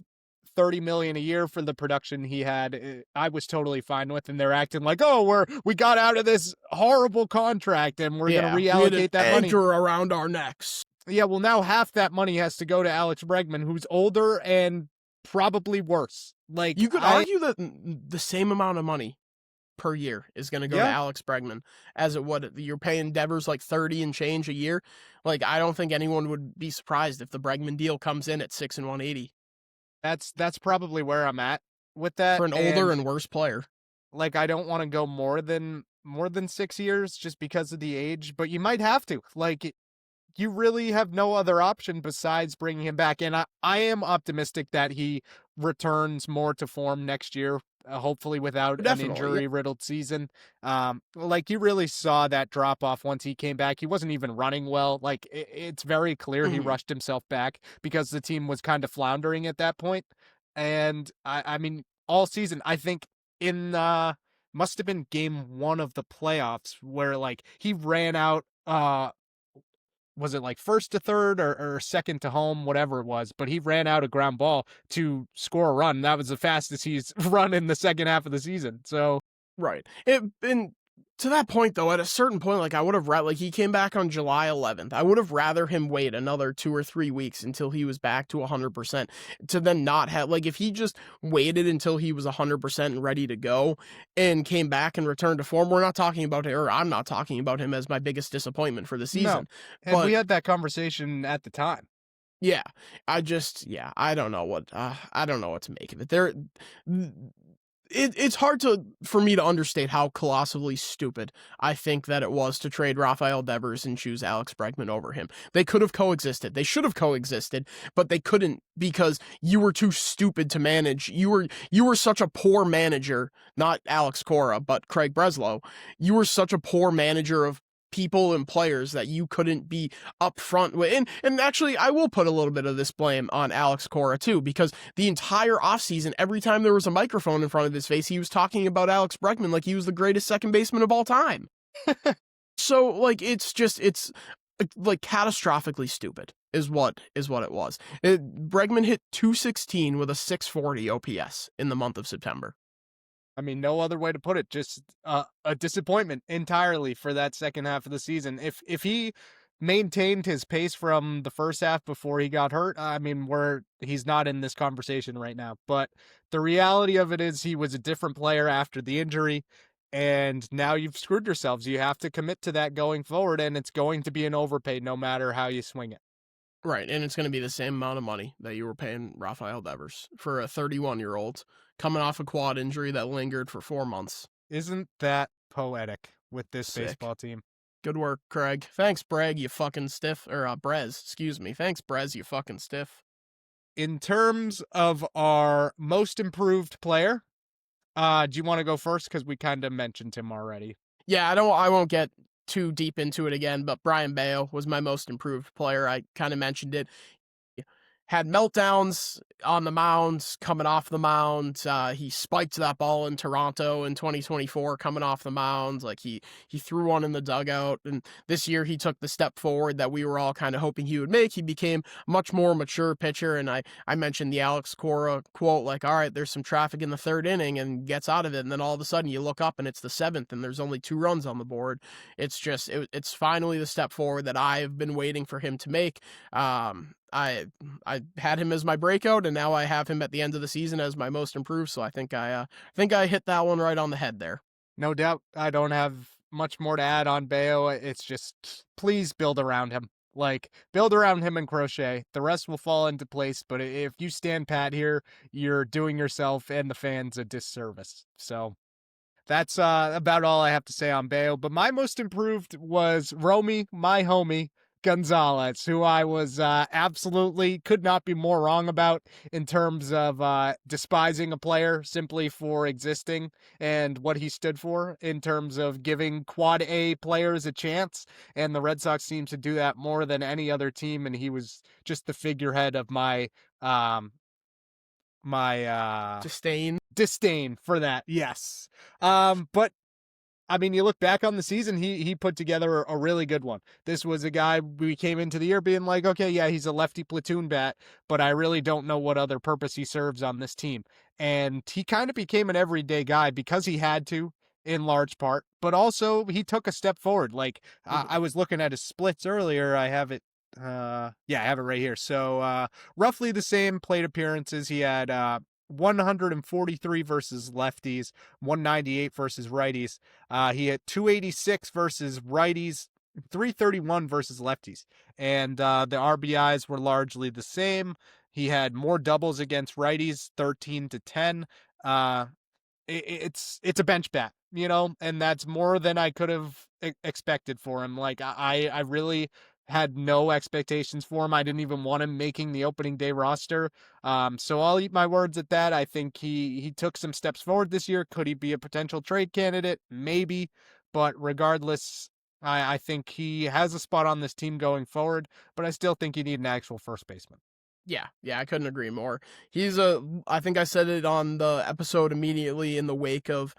$30 million a year for the production he had, I was totally fine with. And they're acting like, oh, we got out of this horrible contract and we're going to reallocate that money. Anchor around our necks. Yeah, well, now half that money has to go to Alex Bregman, who's older and probably worse. Like, you could argue that the same amount of money per year is going to go to Alex Bregman as it would. You're paying Devers like 30 and change a year. Like, I don't think anyone would be surprised if the Bregman deal comes in at 6 and 180. That's probably where I'm at with that. For an older and worse player. Like, I don't want to go more than 6 years just because of the age, but you might have to. Like, you really have no other option besides bringing him back. And I am optimistic that he returns more to form next year, hopefully without an injury-riddled season. Like, you really saw that drop-off once he came back. He wasn't even running well. Like, it's very clear he rushed himself back because the team was kind of floundering at that point. And, I mean, all season, I think in must have been game 1 of the playoffs where, like, he ran out was it like first to third or second to home, whatever it was, but he ran out a ground ball to score a run. That was the fastest he's run in the second half of the season. So, right. And to that point, though, at a certain point, like, I would have he came back on July 11th. I would have rather him wait another 2 or 3 weeks until he was back to 100% to then not have, like, if he just waited until he was 100% and ready to go and came back and returned to form, we're not talking about it, or I'm not talking about him as my biggest disappointment for the season. No. And we had that conversation at the time. Yeah. I don't know what to make of it. It's hard for me to understate how colossally stupid I think that it was to trade Rafael Devers and choose Alex Bregman over him. They could have coexisted. They should have coexisted, but they couldn't because you were too stupid to manage. You were such a poor manager, not Alex Cora, but Craig Breslow. You were such a poor manager of people and players that you couldn't be upfront with. And actually, I will put a little bit of this blame on Alex Cora too, because the entire offseason, every time there was a microphone in front of his face, he was talking about Alex Bregman like he was the greatest second baseman of all time. So, like, it's like catastrophically stupid is what it was. Bregman hit .216 with a .640 OPS in the month of September. I mean, no other way to put it. Just a disappointment entirely for that second half of the season. If he maintained his pace from the first half before he got hurt, I mean, he's not in this conversation right now. But the reality of it is he was a different player after the injury. And now you've screwed yourselves. You have to commit to that going forward, and it's going to be an overpay no matter how you swing it. Right, and it's going to be the same amount of money that you were paying Rafael Devers for a 31-year-old coming off a quad injury that lingered for 4 months. Isn't that poetic with this Sick. baseball team? Good work, Craig. Thanks, Bragg, you fucking stiff. Or, Brez, excuse me. Thanks, Brez, you fucking stiff. In terms of our most improved player, do you want to go first? Because we kind of mentioned him already. Yeah, I won't get too deep into it again, but Brian Bayo was my most improved player. I kind of mentioned it. Had meltdowns on the mound, coming off the mound. He spiked that ball in Toronto in 2024, coming off the mound. Like he threw one in the dugout. And this year he took the step forward that we were all kind of hoping he would make. He became a much more mature pitcher. And I mentioned the Alex Cora quote, like, all right, there's some traffic in the third inning, and gets out of it. And then all of a sudden you look up and it's the seventh and there's only 2 runs on the board. It's just, it's finally the step forward that I've been waiting for him to make. I had him as my breakout, and now I have him at the end of the season as my most improved. So I think I hit that one right on the head there. No doubt. I don't have much more to add on Bayo. It's just, please build around him. Like, build around him and Crochet. The rest will fall into place. But if you stand pat here, you're doing yourself and the fans a disservice. So that's about all I have to say on Bayo. But my most improved was Romy, my homie, Gonzalez, who I was absolutely could not be more wrong about in terms of despising a player simply for existing and what he stood for in terms of giving quad A players a chance. And the Red Sox seems to do that more than any other team. And he was just the figurehead of my disdain for that. Yes. But I mean, you look back on the season, he put together a really good one. This was a guy we came into the year being like, okay, yeah, he's a lefty platoon bat, but I really don't know what other purpose he serves on this team. And he kind of became an everyday guy because he had to, in large part, but also he took a step forward. Like, I was looking at his splits earlier. I have it. I have it right here. So roughly the same plate appearances. He had 143 versus lefties, 198 versus righties. He hit 286 versus righties, 331 versus lefties. And the RBIs were largely the same. He had more doubles against righties, 13-10. It's a bench bat, and that's more than I could have expected for him. Like, I really had no expectations for him. I didn't even want him making the opening day roster. So I'll eat my words at that. I think he took some steps forward this year. Could he be a potential trade candidate? Maybe. But regardless, I think he has a spot on this team going forward, but I still think you need an actual first baseman. Yeah, I couldn't agree more. I think I said it on the episode immediately in the wake of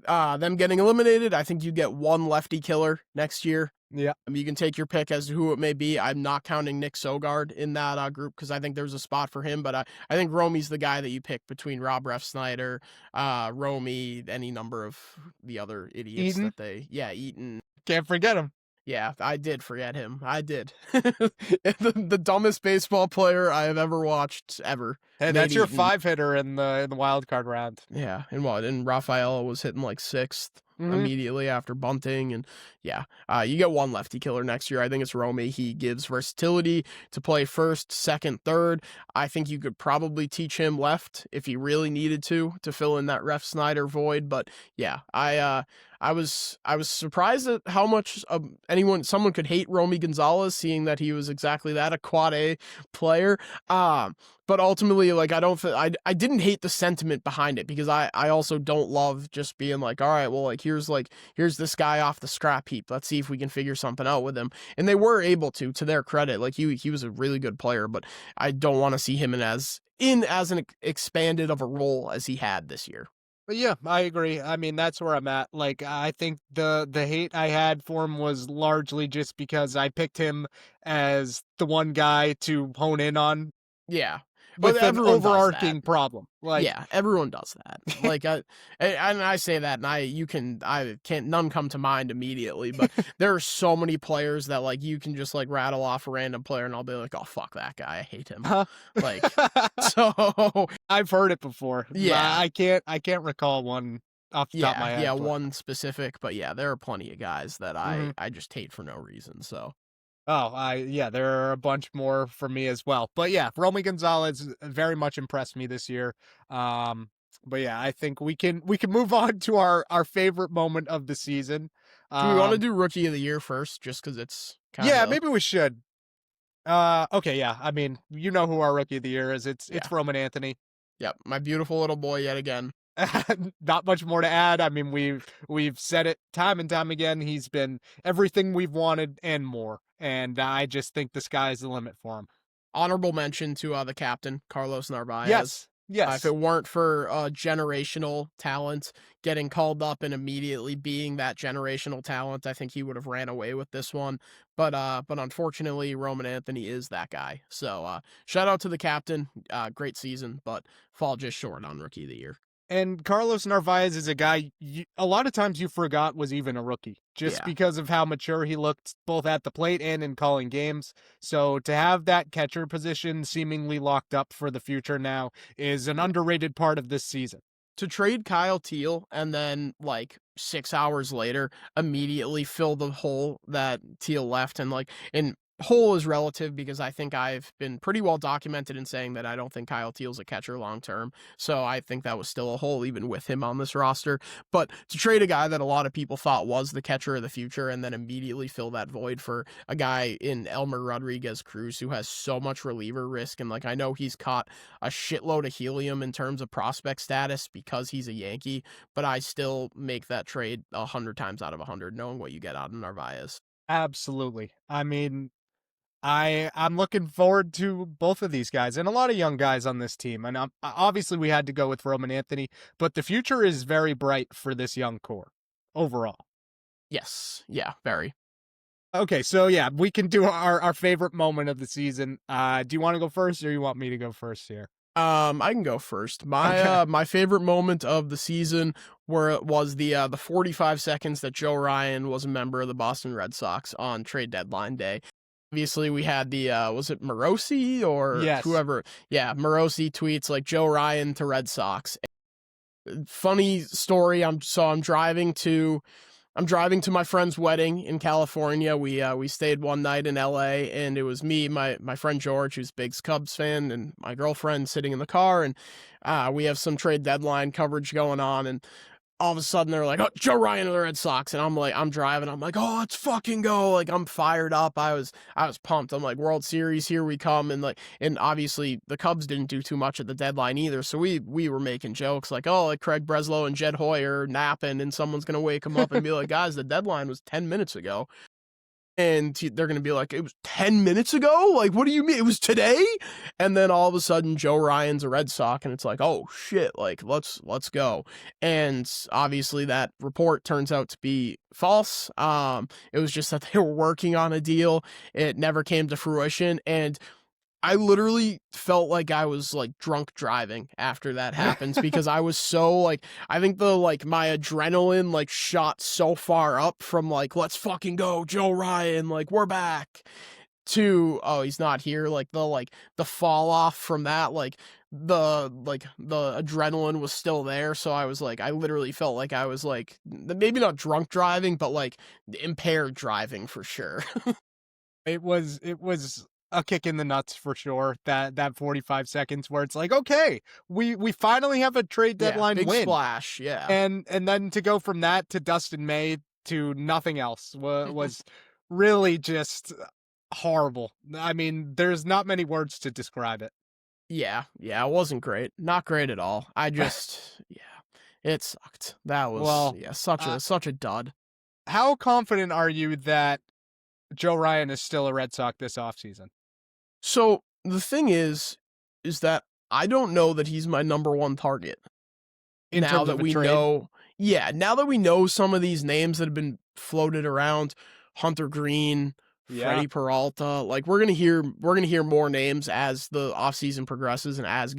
them getting eliminated. I think you get one lefty killer next year. Yeah. You can take your pick as to who it may be. I'm not counting Nick Sogard in that group because I think there's a spot for him, but I think Romy's the guy that you pick between Rob Refsnyder, Romy, any number of the other idiots Eaton. Can't forget him. Yeah, I did forget him. I did. the dumbest baseball player I have ever watched ever. Hey, that's your 5-hitter in the wild card round. Yeah, and Rafaela was hitting like 6th immediately after bunting, and you get one lefty killer next year. I think it's Romy. He gives versatility to play first, second, third. I think you could probably teach him left if he really needed to fill in that Refsnyder void. But yeah, I was surprised at how much someone could hate Romy Gonzalez, seeing that he was exactly that, a quad A player. But ultimately, like, I didn't hate the sentiment behind it, because I also don't love just being like, all right, well, like, here's this guy off the scrap heap. Let's see if we can figure something out with him. And they were able to their credit. Like, he was a really good player, but I don't want to see him in as an expanded of a role as he had this year. But yeah, I agree. I mean, that's where I'm at. Like, I think the hate I had for him was largely just because I picked him as the one guy to hone in on. Yeah. With an overarching problem. Like, yeah, everyone does that. Like, I say that, and none come to mind immediately, but there are so many players that, like, you can just, like, rattle off a random player and I'll be like, oh, fuck that guy, I hate him. Like, so I've heard it before. Yeah, I can't recall one off the top of my head. Yeah, but- one specific, but yeah, there are plenty of guys that Mhm. I just hate for no reason. So Yeah, there are a bunch more for me as well. But yeah, Romy Gonzalez very much impressed me this year. But yeah, I think we can move on to our favorite moment of the season. do we want to Um, do Rookie of the Year first, just because it's kind yeah, of maybe we should. Okay, yeah. I mean, you know who our rookie of the year is. It's Yeah. Roman Anthony. Yep, my beautiful little boy yet again. Not much more to add. I mean, we've said it time and time again. He's been everything we've wanted and more. And I just think the sky's the limit for him. Honorable mention to the captain, Carlos Narvaez. Yes. If Yes. it weren't for generational talent getting called up and immediately being that generational talent, I think he would have ran away with this one. But unfortunately, Roman Anthony is that guy. So shout out to the captain. Great season, but fall just short on Rookie of the Year. And Carlos Narvaez is a guy a lot of times you forgot was even a rookie just Yeah. because of how mature he looked both at the plate and in calling games. So to have that catcher position seemingly locked up for the future now is an underrated part of this season. To trade Kyle Teal and then like 6 hours later immediately fill the hole that Teal left, and hole is relative because I think I've been pretty well documented in saying that I don't think Kyle Teal's a catcher long term. So I think that was still a hole even with him on this roster. But to trade a guy that a lot of people thought was the catcher of the future and then immediately fill that void for a guy in Elmer Rodriguez Cruz who has so much reliever risk, and I know he's caught a shitload of helium in terms of prospect status because he's a Yankee, but I still make that trade 100 times out of 100 knowing what you get out of Narvaez. Absolutely. I mean, I'm looking forward to both of these guys and a lot of young guys on this team. And obviously we had to go with Roman Anthony, but the future is very bright for this young core overall. Yes. Yeah, very. Okay, so yeah, we can do our favorite moment of the season. Do you want to go first or you want me to go first here? I can go first. My Okay. my favorite moment of the season was the 45 seconds that Joe Ryan was a member of the Boston Red Sox on trade deadline day. Obviously, we had the was it Morosi or Yes. whoever? Yeah, Morosi tweets like Joe Ryan to Red Sox. Funny story. I'm driving to my friend's wedding in California. We stayed one night in LA, and it was me, my friend George, who's a big Cubs fan, and my girlfriend sitting in the car, and we have some trade deadline coverage going on, and all of a sudden they're like, "Oh, Joe Ryan of the Red Sox," and I'm driving, I'm like, "Oh, let's fucking go!" Like I'm fired up. I was pumped. I'm like, World Series, here we come, and obviously the Cubs didn't do too much at the deadline either, so we were making jokes like, "Oh, like Craig Breslow and Jed Hoyer napping, and someone's gonna wake them up and be like, guys, the deadline was 10 minutes ago." And they're going to be like, "It was 10 minutes ago? Like, what do you mean? It was today?" And then all of a sudden, Joe Ryan's a Red Sox, and it's like, oh, shit, like, let's go. And obviously that report turns out to be false. It was just that they were working on a deal. It never came to fruition. And I literally felt like I was like drunk driving after that happens because I was so I think my adrenaline shot so far up from let's fucking go, Joe Ryan, we're back, to oh, he's not here, the fall off from that, the adrenaline was still there, so I was I literally felt like I was maybe not drunk driving, but impaired driving for sure. It was a kick in the nuts for sure. That 45 seconds where it's like, okay, we finally have a trade deadline big win. splash, yeah. And then to go from that to Dustin May to nothing else was really just horrible. I mean, there's not many words to describe it. Yeah, it wasn't great. Not great at all. I just, yeah, it sucked. That was, such a dud. How confident are you that Joe Ryan is still a Red Sox this offseason? So the thing is that I don't know that he's my number one target. Now that we know, now that we know some of these names that have been floated around, Hunter Green, Freddie Peralta, we're gonna hear more names as the offseason progresses and as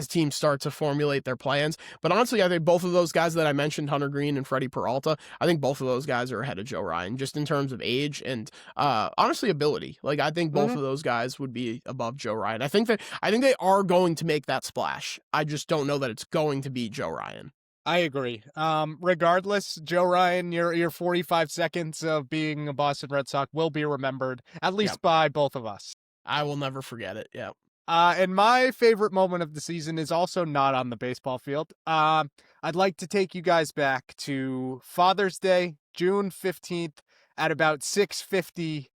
teams start to formulate their plans. But honestly, I think both of those guys that I mentioned, Hunter Green and Freddie Peralta, I think both of those guys are ahead of Joe Ryan just in terms of age and honestly ability. I think both of those guys would be above Joe Ryan. I think they are going to make that splash. I just don't know that it's going to be Joe Ryan. I agree. Regardless, Joe Ryan, your 45 seconds of being a Boston Red Sox will be remembered, at Yep. least by both of us. I will never forget it. Yeah. And my favorite moment of the season is also not on the baseball field. I'd like to take you guys back to Father's Day, June 15th at about 6:50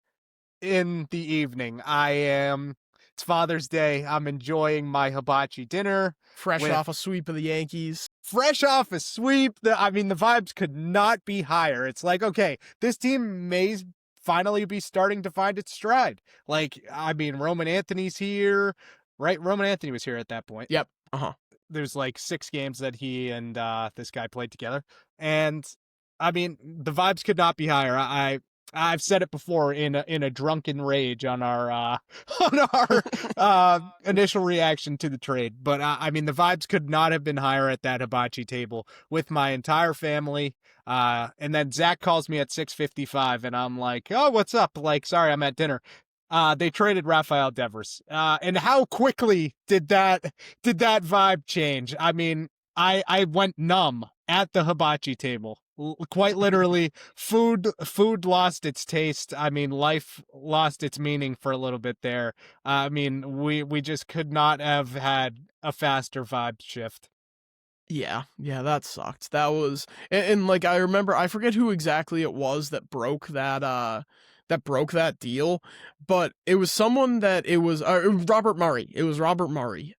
in the evening. It's Father's Day. I'm enjoying my hibachi dinner. Fresh off a sweep of the Yankees. Fresh off a sweep. The vibes could not be higher. It's like, okay, this team may finally be starting to find its stride. Like, Roman Anthony's here, right? Roman Anthony was here at that point. Yep. Uh-huh. There's like 6 games that he and this guy played together. And the vibes could not be higher. I've said it before in a drunken rage on our initial reaction to the trade, but the vibes could not have been higher at that hibachi table with my entire family. And then Zach calls me at 6:55, and I'm like, "Oh, what's up?" Like, sorry, I'm at dinner. They traded Rafael Devers, and how quickly did that vibe change? I went numb at the hibachi table. Quite literally, food lost its taste. Life lost its meaning for a little bit there. We just could not have had a faster vibe shift. Yeah, that sucked. That was, and like I remember, I forget who exactly it was that broke that deal, but it was someone that it was Robert Murray. It was Robert Murray.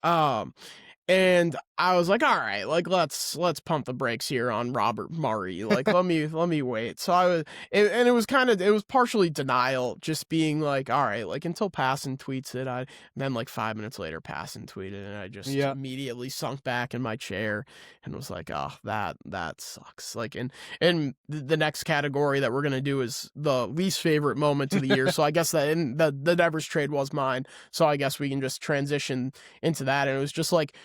And I was like, all right, like let's pump the brakes here on Robert Murray. Like let me wait. So it was partially denial, just being like, all right, like until Passan tweets it. And then like 5 minutes later, Passan tweeted, and I just immediately sunk back in my chair and was like, oh, that sucks. Like, and the next category that we're gonna do is the least favorite moment of the year. So I guess the Devers trade was mine. So I guess we can just transition into that. And it was just like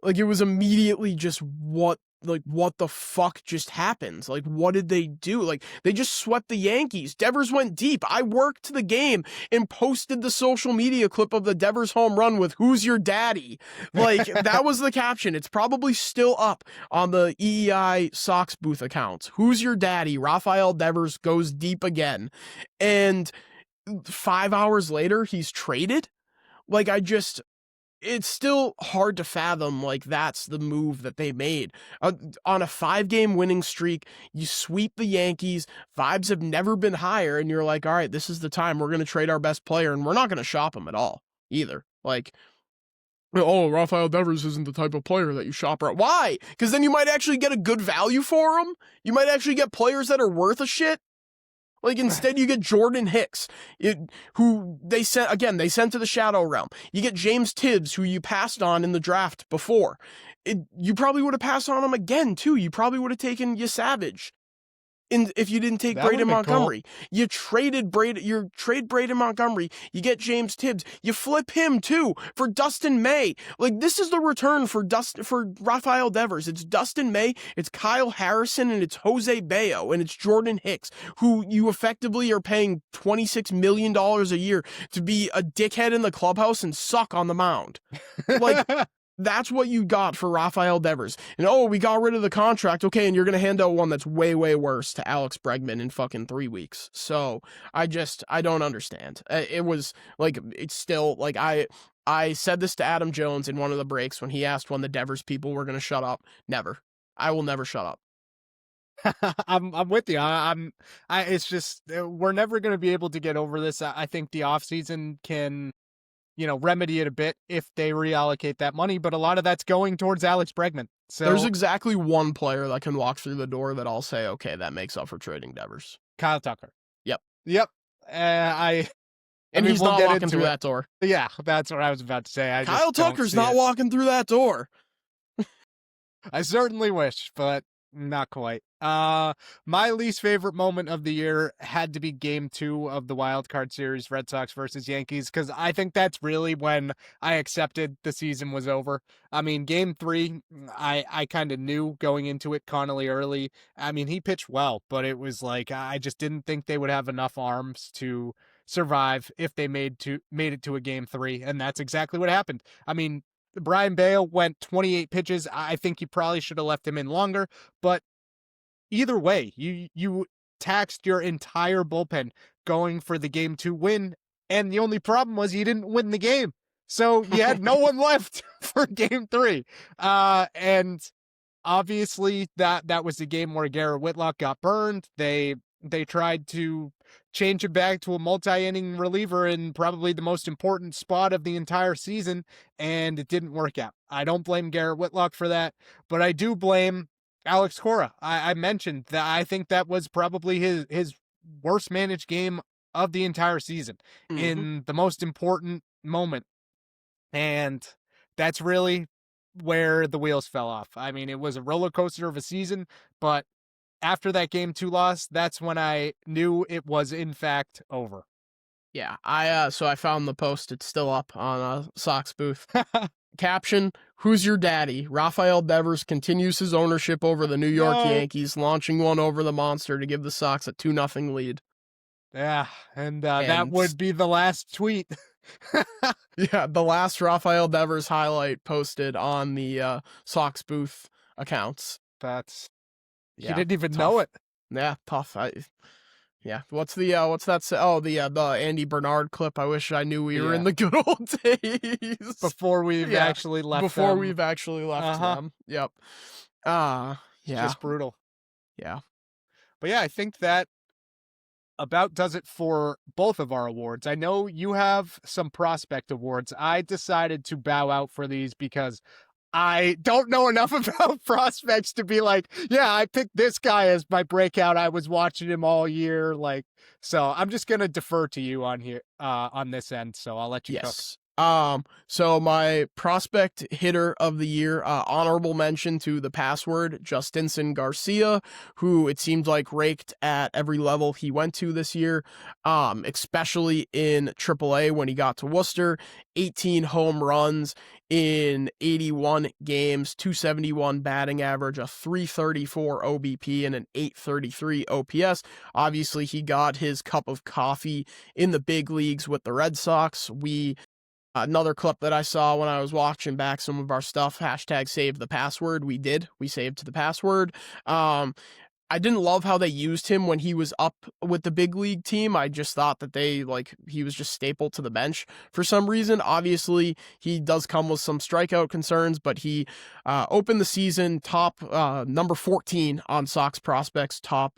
it was immediately just what the fuck just happened? Like, what did they do? Like, they just swept the Yankees. Devers went deep. I worked the game and posted the social media clip of the Devers home run with "Who's your daddy?" Like, that was the caption. It's probably still up on the EEI Sox booth accounts. "Who's your daddy? Rafael Devers goes deep again." And 5 hours later, he's traded? Like, it's still hard to fathom, like, that's the move that they made. On a 5-game winning streak, you sweep the Yankees, vibes have never been higher, and you're like, all right, this is the time, we're going to trade our best player, and we're not going to shop him at all, either. Like, oh, Rafael Devers isn't the type of player that you shop around. Why? Because then you might actually get a good value for him? You might actually get players that are worth a shit? Like, instead you get Jordan Hicks, who they sent to the Shadow Realm. You get James Tibbs, who you passed on in the draft before. You probably would have passed on him again, too. You probably would have taken Savage. If you didn't take Braden Montgomery. Cool. You trade Braden Montgomery, you get James Tibbs, you flip him too for Dustin May. Like, this is the return for Rafael Devers. It's Dustin May, it's Kyle Harrison, and it's Jose Bayo, and it's Jordan Hicks, who you effectively are paying $26 million a year to be a dickhead in the clubhouse and suck on the mound. Like, that's what you got for Rafael Devers. And we got rid of the contract. Okay, and you're going to hand out one that's way, way worse to Alex Bregman in fucking 3 weeks. So I don't understand. It was like, it's still like, I said this to Adam Jones in one of the breaks when he asked when the Devers people were going to shut up. Never. I will never shut up. I'm with you. It's just, we're never going to be able to get over this. I think the offseason can, remedy it a bit if they reallocate that money, but a lot of that's going towards Alex Bregman. So there's exactly one player that can walk through the door that I'll say, okay, that makes up for trading Devers. Kyle Tucker. Yep. And he's not walking through that door. Yeah, that's what I was about to say. Kyle Tucker's not walking through that door. I certainly wish, but not quite. My least favorite moment of the year had to be Game 2 of the Wild Card Series, Red Sox versus Yankees, because I think that's really when I accepted the season was over. Game 3, I kind of knew going into it. Connolly early, he pitched well, but it was like I just didn't think they would have enough arms to survive if they made it to a Game 3, and that's exactly what happened. Brian Bale went 28 pitches. I think you probably should have left him in longer, but either way, you taxed your entire bullpen going for the game 2 win, and the only problem was you didn't win the game. So you had no one left for game 3. And obviously that was the game where Garrett Whitlock got burned. They tried to change him back to a multi-inning reliever in probably the most important spot of the entire season, and it didn't work out. I don't blame Garrett Whitlock for that, but I do blame Alex Cora. I mentioned that I think that was probably his worst managed game of the entire season in the most important moment. And that's really where the wheels fell off. I mean, it was a roller coaster of a season, but after that game 2 loss, that's when I knew it was in fact over. Yeah, I found the post. It's still up on Sox Booth. Caption: Who's your daddy? Rafael Devers continues his ownership over the New York Yankees, launching one over the monster to give the Sox a 2-0 lead. Yeah, and that would be the last tweet. Yeah, the last Rafael Devers highlight posted on the Sox Booth accounts. That's He didn't even tough. know it. Yeah, tough. What's that? The Andy Bernard clip. I wish I knew we were in the good old days before we've actually left. Before we've actually left them. Yep. Yeah. Just brutal. Yeah. But yeah, I think that about does it for both of our awards. I know you have some prospect awards. I decided to bow out for these because I don't know enough about prospects to be like, yeah, I picked this guy as my breakout. I was watching him all year. So I'm just going to defer to you on here, on this end. So I'll let you cook. So my prospect hitter of the year, honorable mention to the password, Justinson Garcia, who it seems like raked at every level he went to this year, especially in AAA when he got to Worcester. 18 home runs in 81 games, 271 batting average, a 334 OBP, and an 833 OPS. Obviously, he got his cup of coffee in the big leagues with the Red Sox. Another clip that I saw when I was watching back some of our stuff, hashtag save the password. We saved the password. I didn't love how they used him when he was up with the big league team. I just thought that he was just stapled to the bench for some reason. Obviously, he does come with some strikeout concerns, but he opened the season top number 14 on Sox Prospects, top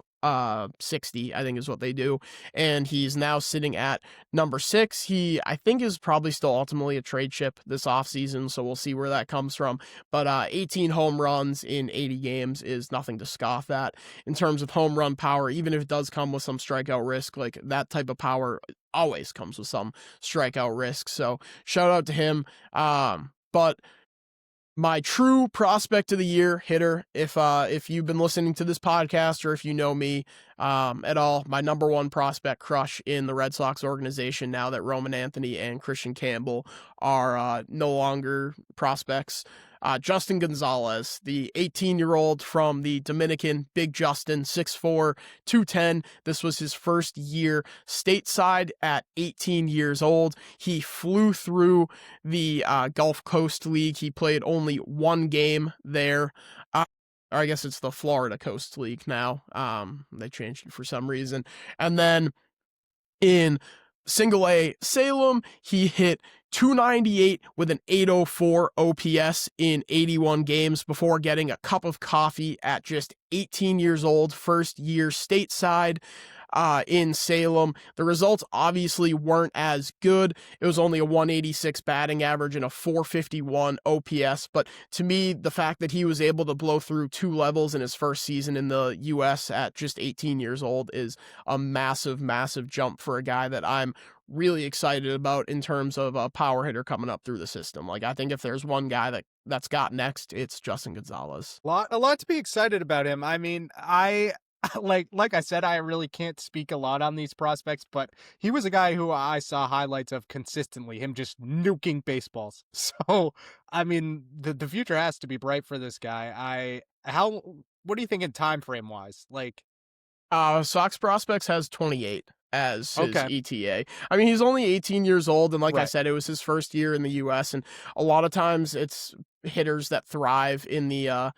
60, I think is what they do. And he's now sitting at number 6. He, I think, is probably still ultimately a trade chip this offseason, so we'll see where that comes from. But 18 home runs in 80 games is nothing to scoff at. In terms of home run power, even if it does come with some strikeout risk, like that type of power always comes with some strikeout risk. So shout out to him. But my true prospect of the year hitter, if you've been listening to this podcast or if you know me at all, my number one prospect crush in the Red Sox organization now that Roman Anthony and Christian Campbell are no longer prospects, Justin Gonzalez, the 18-year-old from the Dominican, Big Justin, 6'4", 210. This was his first year stateside at 18 years old. He flew through the Gulf Coast League. He played only one game there. Or I guess it's the Florida Coast League now. They changed it for some reason. And then in Single A Salem, he hit 298 with an 804 OPS in 81 games before getting a cup of coffee at just 18 years old, first year stateside in Salem. The results obviously weren't as good. It was only a 186 batting average and a 451 OPS, but to me, the fact that he was able to blow through 2 levels in his first season in the U.S. at just 18 years old is a massive, massive jump for a guy that I'm really excited about in terms of a power hitter coming up through the system. Like, I think if there's one guy that's got next, it's Justin Gonzalez. A lot to be excited about him. I mean, I like I said, I really can't speak a lot on these prospects, but he was a guy who I saw highlights of consistently, him just nuking baseballs. So, I mean, the future has to be bright for this guy. What do you think in time frame wise? Like, Sox Prospects has 28. as his Okay. ETA. I mean, he's only 18 years old, and like I Right. said, it was his first year in the U.S., and a lot of times it's hitters that thrive in the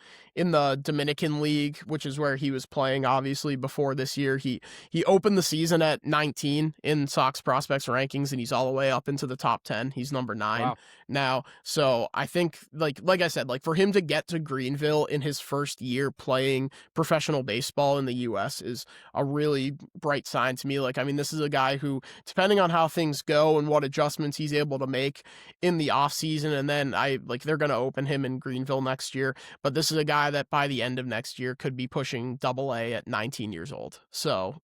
Dominican League, which is where he was playing. Obviously, before this year, he opened the season at 19 in Sox prospects rankings, and he's all the way up into the top 10. He's number 9 Wow. now. So I think, like I said, like for him to get to Greenville in his first year playing professional baseball in the U.S. is a really bright sign to me. Like, I mean, this is a guy who, depending on how things go and what adjustments he's able to make in the offseason, and then they're going to open him in Greenville next year. But this is a guy that by the end of next year could be pushing Double-A at 19 years old. So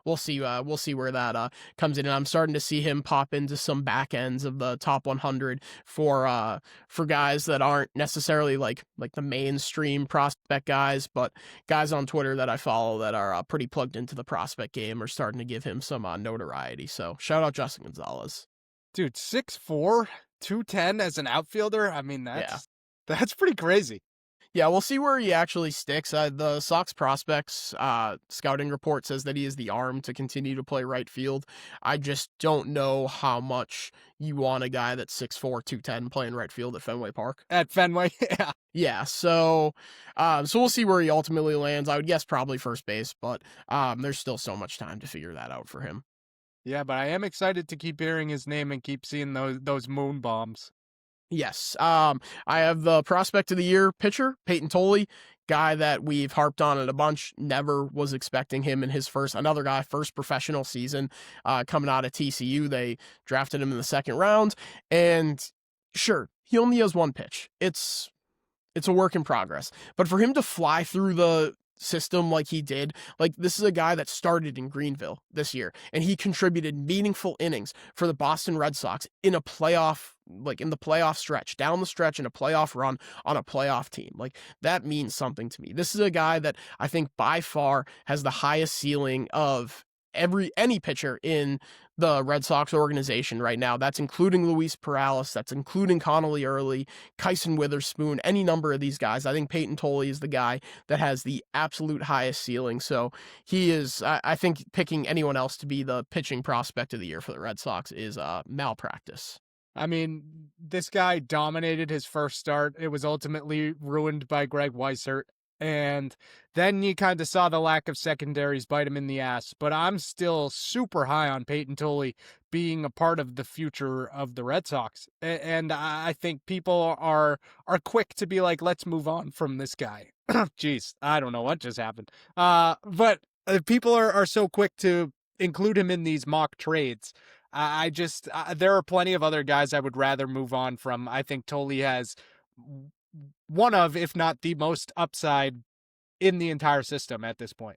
we'll see. We'll see where that comes in. And I'm starting to see him pop into some back ends of the top 100 for guys that aren't necessarily like the mainstream prospect guys, but guys on Twitter that I follow that are pretty plugged into the prospect game are starting to give him some notoriety. So shout out Justin Gonzalez. Dude, 6'4", 210 as an outfielder. I mean, Yeah. that's pretty crazy. Yeah, we'll see where he actually sticks. The Sox prospects scouting report says that he is the arm to continue to play right field. I just don't know how much you want a guy that's 6'4", 210 playing right field at Fenway Park. At Fenway, yeah. Yeah, so we'll see where he ultimately lands. I would guess probably first base, but there's still so much time to figure that out for him. Yeah, but I am excited to keep hearing his name and keep seeing those moon bombs. Yes. I have the prospect of the year pitcher, Peyton Tolley, guy that we've harped on it a bunch. Never was expecting him in his first professional season coming out of TCU. They drafted him in the second round. And sure, he only has one pitch. It's a work in progress. But for him to fly through the system like he did, like this is a guy that started in Greenville this year, and he contributed meaningful innings for the Boston Red Sox in a playoff, in the playoff stretch, down the stretch in a playoff run on a playoff team. Like that means something to me. This is a guy that I think by far has the highest ceiling of any pitcher in the Red Sox organization right now. That's including Luis Perales, that's including Connolly Early, Kyson Witherspoon, any number of these guys. I think Peyton Tolley is the guy that has the absolute highest ceiling. So he is, I think picking anyone else to be the pitching prospect of the year for the Red Sox is malpractice. I mean, this guy dominated his first start. It was ultimately ruined by Greg Weissert. And then you kind of saw the lack of secondaries bite him in the ass. But I'm still super high on Peyton Tolley being a part of the future of the Red Sox. And I think people are quick to be like, let's move on from this guy. Jeez, I don't know what just happened. But people are so quick to include him in these mock trades. There are plenty of other guys I would rather move on from. I think Tolley has one of, if not the most upside in the entire system at this point.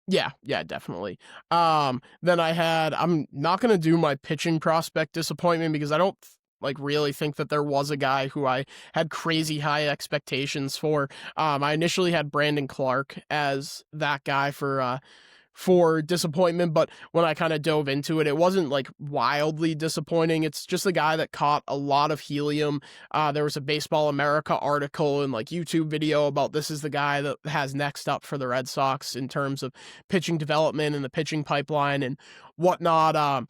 Yeah, definitely. Then I'm not going to do my pitching prospect disappointment because I don't really think that there was a guy who I had crazy high expectations for. I initially had Brandon Clark as that guy for disappointment, but when I kind of dove into it, it wasn't wildly disappointing. It's just a guy that caught a lot of helium. There was a Baseball America article and YouTube video about this is the guy that has next up for the Red Sox in terms of pitching development and the pitching pipeline and whatnot.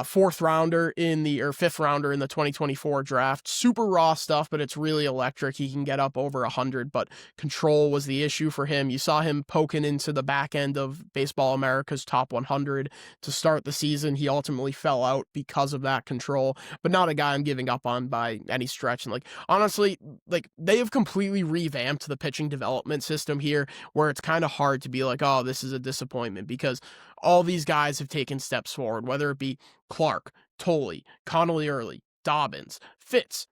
Fifth rounder in the 2024 draft. Super raw stuff, but it's really electric. He can get up over 100, but control was the issue for him. You saw him poking into the back end of Baseball America's top 100 to start the season. He ultimately fell out because of that control, but not a guy I'm giving up on by any stretch. And honestly, they have completely revamped the pitching development system here where it's kind of hard to be like, oh, this is a disappointment because all these guys have taken steps forward, whether it be Clark, Tolley, Connolly Early, Dobbins, Fitz,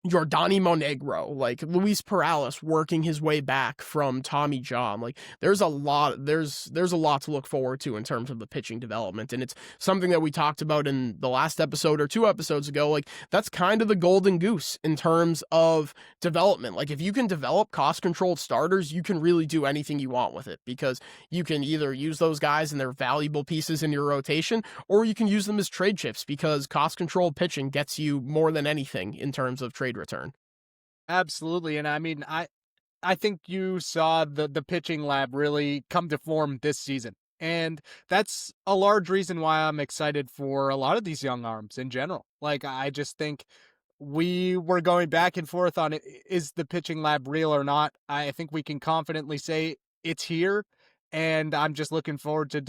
Yordany Monegro, Luis Perales working his way back from Tommy John. There's a lot to look forward to in terms of the pitching development. And it's something that we talked about in the last episode or 2 episodes ago. That's kind of the golden goose in terms of development. If you can develop cost controlled starters, you can really do anything you want with it because you can either use those guys and they're valuable pieces in your rotation, or you can use them as trade chips because cost controlled pitching gets you more than anything in terms of trade return. Absolutely. And I mean, I think you saw the pitching lab really come to form this season. And that's a large reason why I'm excited for a lot of these young arms in general. Like, I just think we were going back and forth on is the pitching lab real or not? I think we can confidently say it's here. And I'm just looking forward to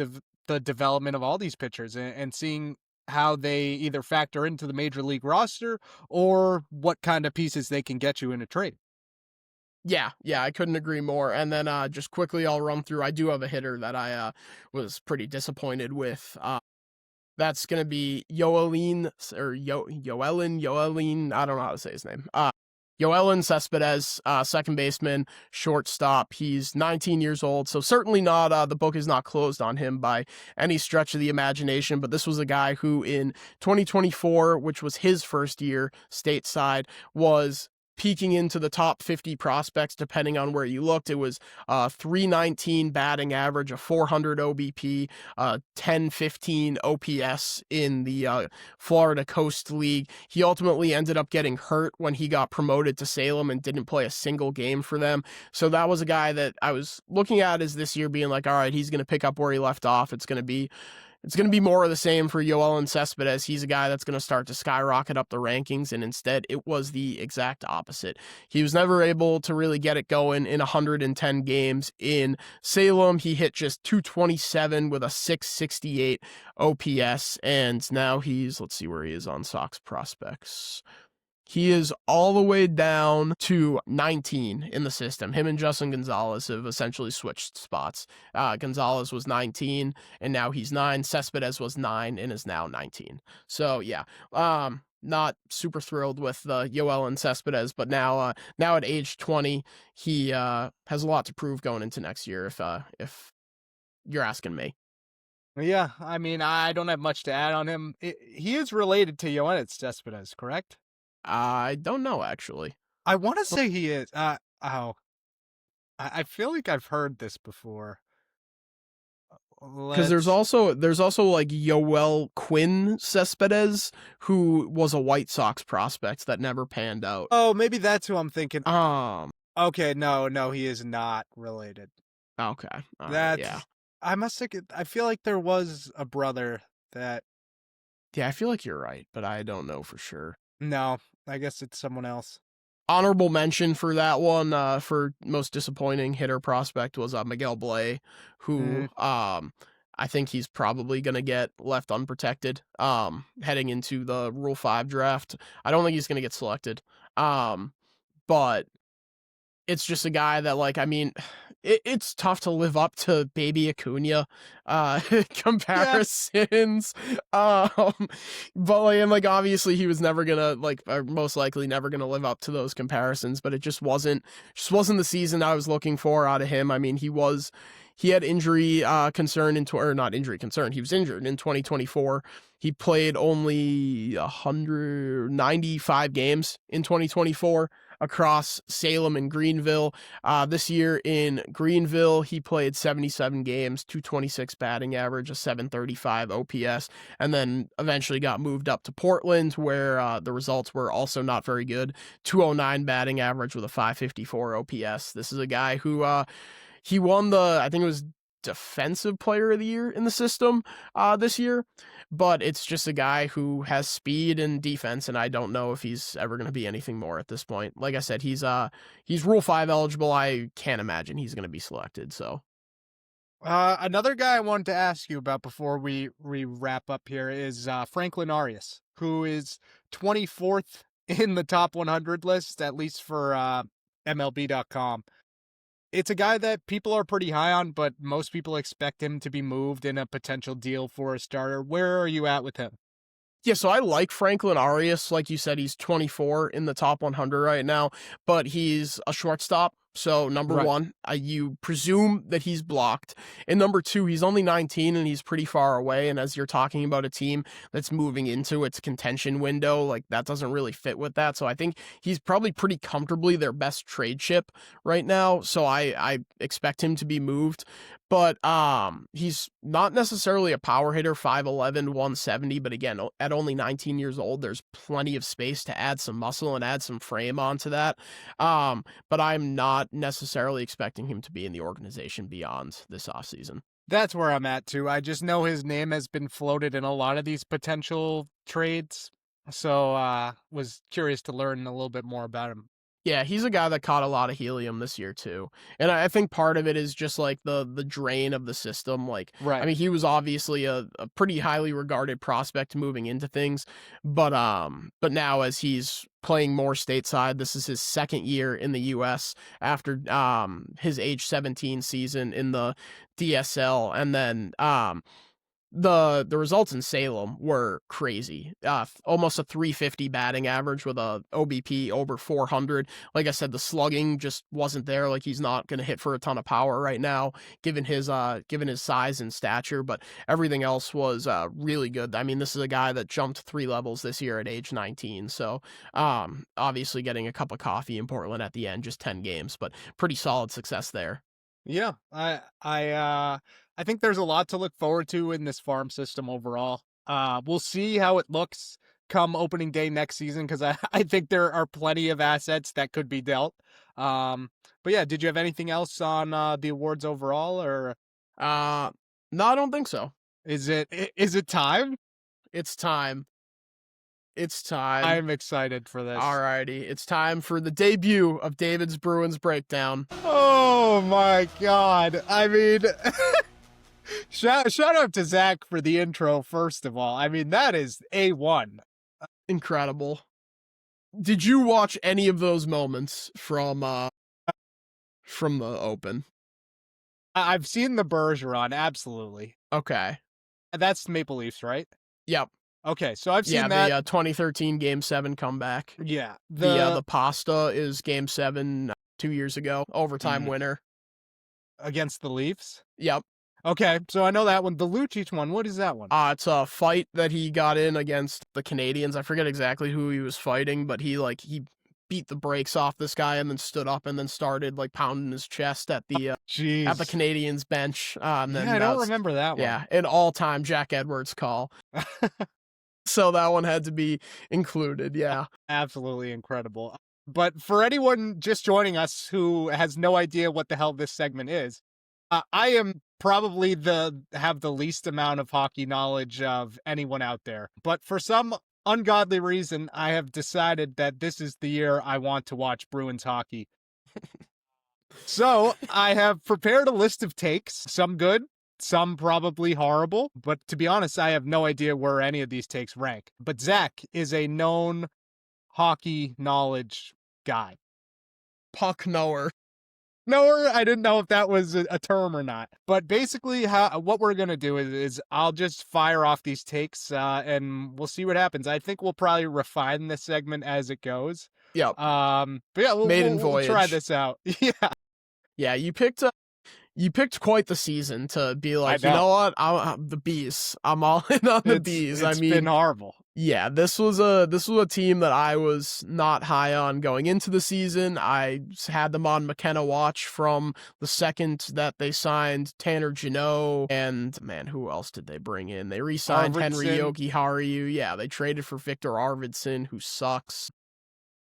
the development of all these pitchers and seeing how they either factor into the major league roster or what kind of pieces they can get you in a trade. Yeah, I couldn't agree more. And then just quickly, I'll run through. I do have a hitter that I was pretty disappointed with. That's gonna be Yoelin. I don't know how to say his name. Yoelin Cespedes, second baseman, shortstop. He's 19 years old, so certainly not. The book is not closed on him by any stretch of the imagination. But this was a guy who, in 2024, which was his first year stateside, was peeking into the top 50 prospects, depending on where you looked. It was 319 batting average, a 400 OBP, 1015 OPS in the Florida Coast League. He ultimately ended up getting hurt when he got promoted to Salem and didn't play a single game for them. So that was a guy that I was looking at as this year being like, all right, he's going to pick up where he left off. It's going to be more of the same for Yoelin Cespedes. He's a guy that's going to start to skyrocket up the rankings, and instead it was the exact opposite. He was never able to really get it going in 110 games in Salem. He hit just 227 with a 668 OPS, and now let's see where he is on Sox prospects. He is all the way down to 19 in the system. Him and Justin Gonzalez have essentially switched spots. Gonzalez was 19, and now he's 9. Cespedes was 9 and is now 19. So, yeah, not super thrilled with Yoelin Cespedes, but now at age 20, he has a lot to prove going into next year, if you're asking me. Yeah, I mean, I don't have much to add on him. He is related to Yoenis Cespedes, correct? I don't know, actually. I want to say he is. I feel like I've heard this before. Because there's also like Yoel Quinn Cespedes, who was a White Sox prospect that never panned out. Oh, maybe that's who I'm thinking. Okay, no, he is not related. Okay, yeah. I feel like there was a brother that. Yeah, I feel like you're right, but I don't know for sure. No, I guess it's someone else. Honorable mention for that one, for most disappointing hitter prospect was Miguel Blay, who I think he's probably going to get left unprotected heading into the Rule 5 draft. I don't think he's going to get selected. But it's just a guy that, like, I mean, it's tough to live up to Baby Acuna comparisons. Yeah. But like obviously he was never gonna, like, most likely never gonna live up to those comparisons, but it just wasn't the season I was looking for out of him. I mean, he had injury concern not injury concern. He was injured in 2024. He played only 195 games in 2024 across Salem and Greenville. This year in Greenville, he played 77 games, 226 batting average, a 735 OPS, and then eventually got moved up to Portland, where the results were also not very good. 209 batting average with a 554 OPS. This is a guy who he won I think it was Defensive Player of the Year in the system this year, but it's just a guy who has speed and defense, and I don't know if he's ever going to be anything more at this point. Like I said, he's Rule 5 eligible. I can't imagine he's going to be selected. So another guy I wanted to ask you about before we wrap up here is Franklin Arias, who is 24th in the top 100 list, at least for MLB.com. It's a guy that people are pretty high on, but most people expect him to be moved in a potential deal for a starter. Where are you at with him? Yeah, so I like Franklin Arias. Like you said, he's 24 in the top 100 right now, but he's a shortstop. So number one, you presume that he's blocked. And number two, he's only 19 and he's pretty far away. And as you're talking about a team that's moving into its contention window, like that doesn't really fit with that. So I think he's probably pretty comfortably their best trade chip right now. So I expect him to be moved. But he's not necessarily a power hitter, 5'11", 170. But again, at only 19 years old, there's plenty of space to add some muscle and add some frame onto that. But I'm not necessarily expecting him to be in the organization beyond this offseason. That's where I'm at too. I just know his name has been floated in a lot of these potential trades. So was curious to learn a little bit more about him. Yeah, he's a guy that caught a lot of helium this year too. And I think part of it is just like the drain of the system. Like, Right. I mean, he was obviously a pretty highly regarded prospect moving into things, but now as he's playing more stateside, this is his second year in the US after his age 17 season in the DSL, and then the results in Salem were crazy. Almost a 350 batting average with a OBP over 400. Like I said, the slugging just wasn't there. Like, he's not going to hit for a ton of power right now, given his size and stature. But everything else was really good. I mean, this is a guy that jumped 3 levels this year at age 19. So obviously getting a cup of coffee in Portland at the end, just 10 games, but pretty solid success there. Yeah, I think there's a lot to look forward to in this farm system overall. We'll see how it looks come opening day next season, because I think there are plenty of assets that could be dealt. But yeah, did you have anything else on the awards overall, or No, I don't think so. is it time? It's time. It's time. I'm excited for this. Alrighty, it's time for the debut of David's Bruins breakdown. Oh my god! I mean, shout out to Zach for the intro. First of all, I mean, that is A1. Incredible. Did you watch any of those moments from the Open? I've seen the Bergeron, absolutely. Okay. That's Maple Leafs, right? Yep. Okay, so I've seen that. The 2013 Game 7 comeback. Yeah. The pasta is Game 7 2 years ago, overtime winner. Against the Leafs? Yep. Okay, so I know that one. The Lucic one, what is that one? It's a fight that he got in against the Canadians. I forget exactly who he was fighting, but he beat the brakes off this guy and then stood up and then started pounding his chest at the Canadians bench. And then I don't remember that one. Yeah, an all-time Jack Edwards call. So that one had to be included, yeah. Absolutely incredible. But for anyone just joining us who has no idea what the hell this segment is, I am probably have the least amount of hockey knowledge of anyone out there. But for some ungodly reason, I have decided that this is the year I want to watch Bruins hockey. So I have prepared a list of takes, some good, some probably horrible, but to be honest, I have no idea where any of these takes rank. But Zach is a known hockey knowledge guy. Puck knower. Knower, I didn't know if that was a term or not. But basically, what we're going to do is I'll just fire off these takes and we'll see what happens. I think we'll probably refine this segment as it goes. Yep. But yeah, we'll try this out. Yeah. Yeah, you picked quite the season to be like, you know what? I'm the bees. I'm all in on the bees. It's been horrible. Yeah, this was a team that I was not high on going into the season. I had them on McKenna watch from the second that they signed Tanner Jeannot, and man, who else did they bring in? They re-signed Henry Jokiharju. Yeah, they traded for Victor Arvidsson, who sucks.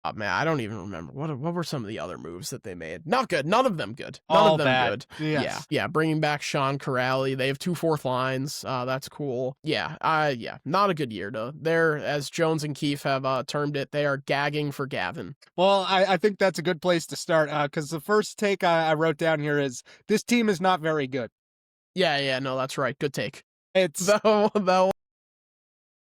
Oh, man, I don't even remember. What were some of the other moves that they made? Not good. None of them good. None of them bad. good. Yes. Yeah. Bringing back Sean Corrali. They have 2 fourth lines. That's cool. Yeah. Not a good year. They're, as Jones and Keefe have termed it, they are gagging for Gavin. Well, I think that's a good place to start because the first take I wrote down here is this team is not very good. Yeah. No, that's right. Good take. It's that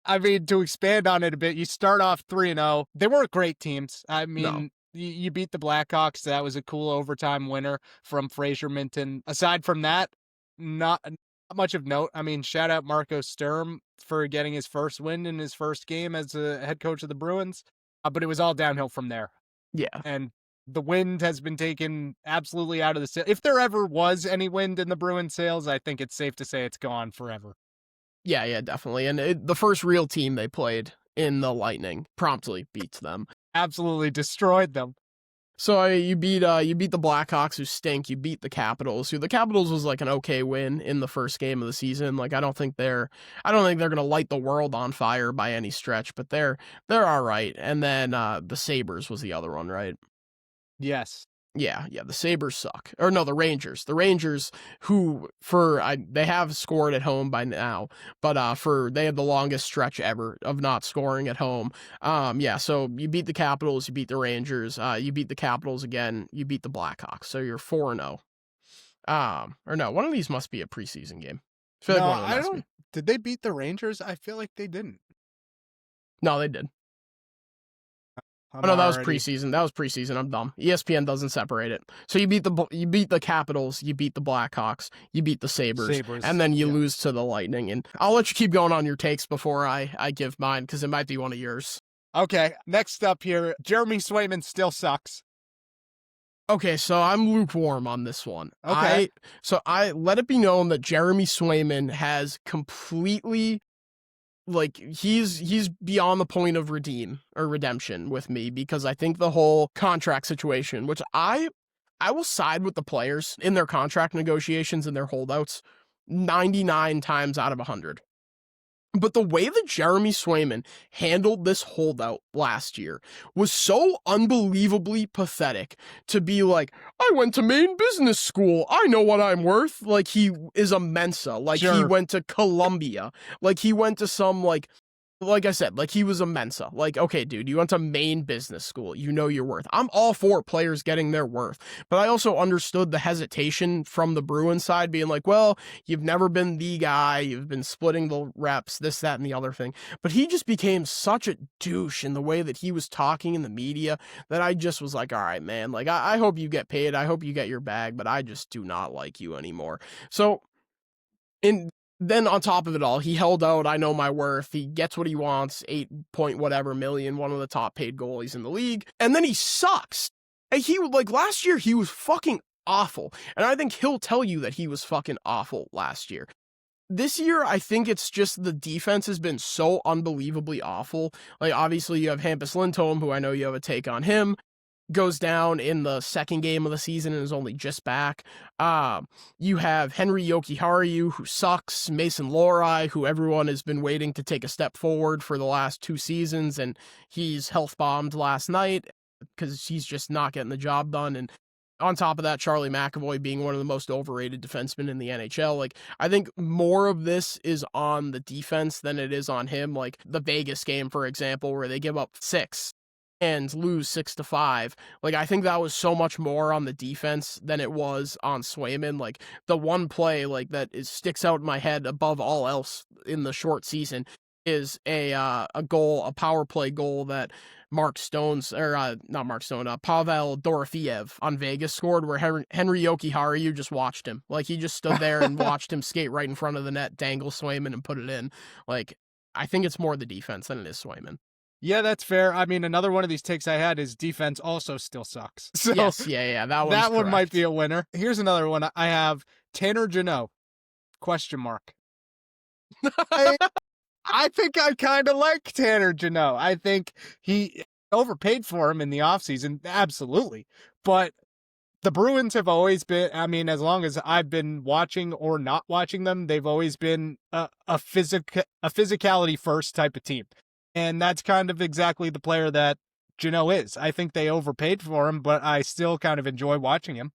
I mean, to expand on it a bit, you start off 3-0. They weren't great teams. I mean, No. you beat the Blackhawks. That was a cool overtime winner from Fraser Minton. Aside from that, not much of note. I mean, shout out Marco Sturm for getting his first win in his first game as a head coach of the Bruins. But it was all downhill from there. Yeah. And the wind has been taken absolutely out of the sail. If there ever was any wind in the Bruins sails, I think it's safe to say it's gone forever. Yeah, definitely. And the first real team they played in the Lightning promptly beats them. Absolutely destroyed them. So you beat the Blackhawks, who stink. You beat the Capitals, who the Capitals was like an okay win in the first game of the season. Like, I don't think they're gonna light the world on fire by any stretch, but they're all right. And then the Sabres was the other one, right? Yes. Yeah, the Sabres suck. Or no, the Rangers. The Rangers, who they have scored at home by now, but they had the longest stretch ever of not scoring at home. So you beat the Capitals, you beat the Rangers, you beat the Capitals again, you beat the Blackhawks. So you're 4-0. Or no, one of these must be a preseason game. I feel like one of them I has to don't. be. Did they beat the Rangers? I feel like they didn't. No, they did. I'm Oh no, that was already- preseason. That was preseason. I'm dumb. ESPN doesn't separate it. So you beat the Capitals, you beat the Blackhawks, you beat the Sabres, and then you lose to the Lightning. And I'll let you keep going on your takes before I give mine, because it might be one of yours. Okay, next up here, Jeremy Swayman still sucks. Okay, so I'm lukewarm on this one. Okay. I let it be known that Jeremy Swayman has completely, like, he's beyond the point of redemption with me, because I think the whole contract situation, which I will side with the players in their contract negotiations and their holdouts 99 times out of 100. But the way that Jeremy Swayman handled this holdout last year was so unbelievably pathetic, to be like, I went to Maine Business School, I know what I'm worth. Like, he is a Mensa. Like, he went to Columbia. Like, he went to some, like I said, like, he was a Mensa. Like, okay, dude, you went to Maine Business School. You know your worth. I'm all for players getting their worth. But I also understood the hesitation from the Bruins side, being like, well, you've never been the guy. You've been splitting the reps, this, that, and the other thing. But he just became such a douche in the way that he was talking in the media, that I just was like, all right, man, like, I hope you get paid. I hope you get your bag, but I just do not like you anymore. So, then on top of it all, he held out. I know my worth. He gets what he wants, 8 whatever million, one of the top paid goalies in the league. And then he sucks. And last year, he was fucking awful. And I think he'll tell you that he was fucking awful last year. This year, I think it's just the defense has been so unbelievably awful. Like, obviously, you have Hampus Lindholm, who I know you have a take on him, goes down in the second game of the season and is only just back. You have Henry Jokiharju, who sucks, Mason Lohrei, who everyone has been waiting to take a step forward for the last 2 seasons, and he's health bombed last night because he's just not getting the job done. And on top of that, Charlie McAvoy being one of the most overrated defensemen in the NHL. Like, I think more of this is on the defense than it is on him. Like, the Vegas game, for example, where they give up 6 and lose 6-5. Like, I think that was so much more on the defense than it was on Swayman. Like, the one play, like, that sticks out in my head above all else in the short season is a power play goal that Pavel Dorofeyev on Vegas scored, where Henry Jokiharju just watched him. Like, he just stood there and watched him skate right in front of the net, dangle Swayman, and put it in. Like, I think it's more the defense than it is Swayman. Yeah, that's fair. I mean, another one of these takes I had is defense also still sucks. So yes, yeah, that one might be a winner. Here's another one. I have Tanner Jeannot, ? I think I kind of like Tanner Jeannot. I think he overpaid for him in the offseason, absolutely. But the Bruins have always been, I mean, as long as I've been watching or not watching them, they've always been a physicality first type of team. And that's kind of exactly the player that Jeannot is. I think they overpaid for him, but I still kind of enjoy watching him.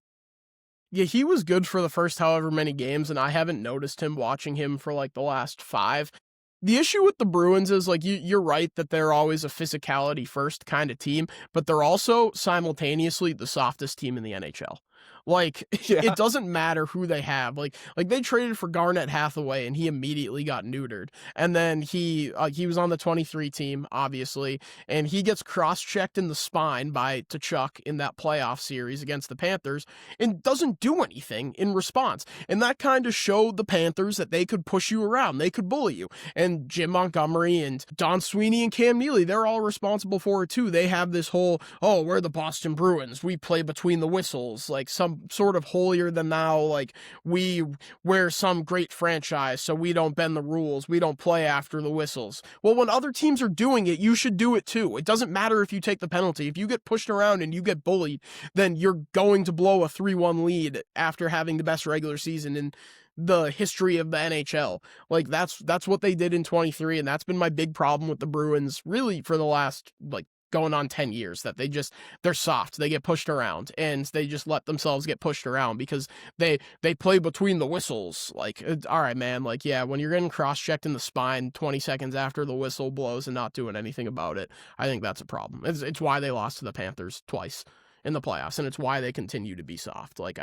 Yeah, he was good for the first however many games, and I haven't noticed him watching him for like the last 5. The issue with the Bruins is, like, you're right that they're always a physicality first kind of team, but they're also simultaneously the softest team in the NHL. Like, It doesn't matter who they have. Like they traded for Garnett Hathaway, and he immediately got neutered. And then he was on the 23 team, obviously, and he gets cross-checked in the spine by Tkachuk in that playoff series against the Panthers, and doesn't do anything in response. And that kind of showed the Panthers that they could push you around, they could bully you. And Jim Montgomery and Don Sweeney and Cam Neely, they're all responsible for it too. They have this whole, oh, we're the Boston Bruins, we play between the whistles, like some sort of holier than thou, like we're some great franchise, so we don't bend the rules, we don't play after the whistles. Well, when other teams are doing it, you should do it too. It doesn't matter if you take the penalty. If you get pushed around and you get bullied, then you're going to blow a 3-1 lead after having the best regular season in the history of the NHL. Like, that's what they did in 23, and that's been my big problem with the Bruins really for the last, like, going on 10 years that they're soft, they get pushed around, and they just let themselves get pushed around because they play between the whistles. Like, all right, man, like, yeah, when you're getting cross-checked in the spine 20 seconds after the whistle blows and not doing anything about it, I think that's a problem. It's why they lost to the Panthers twice in the playoffs, and it's why they continue to be soft. Like,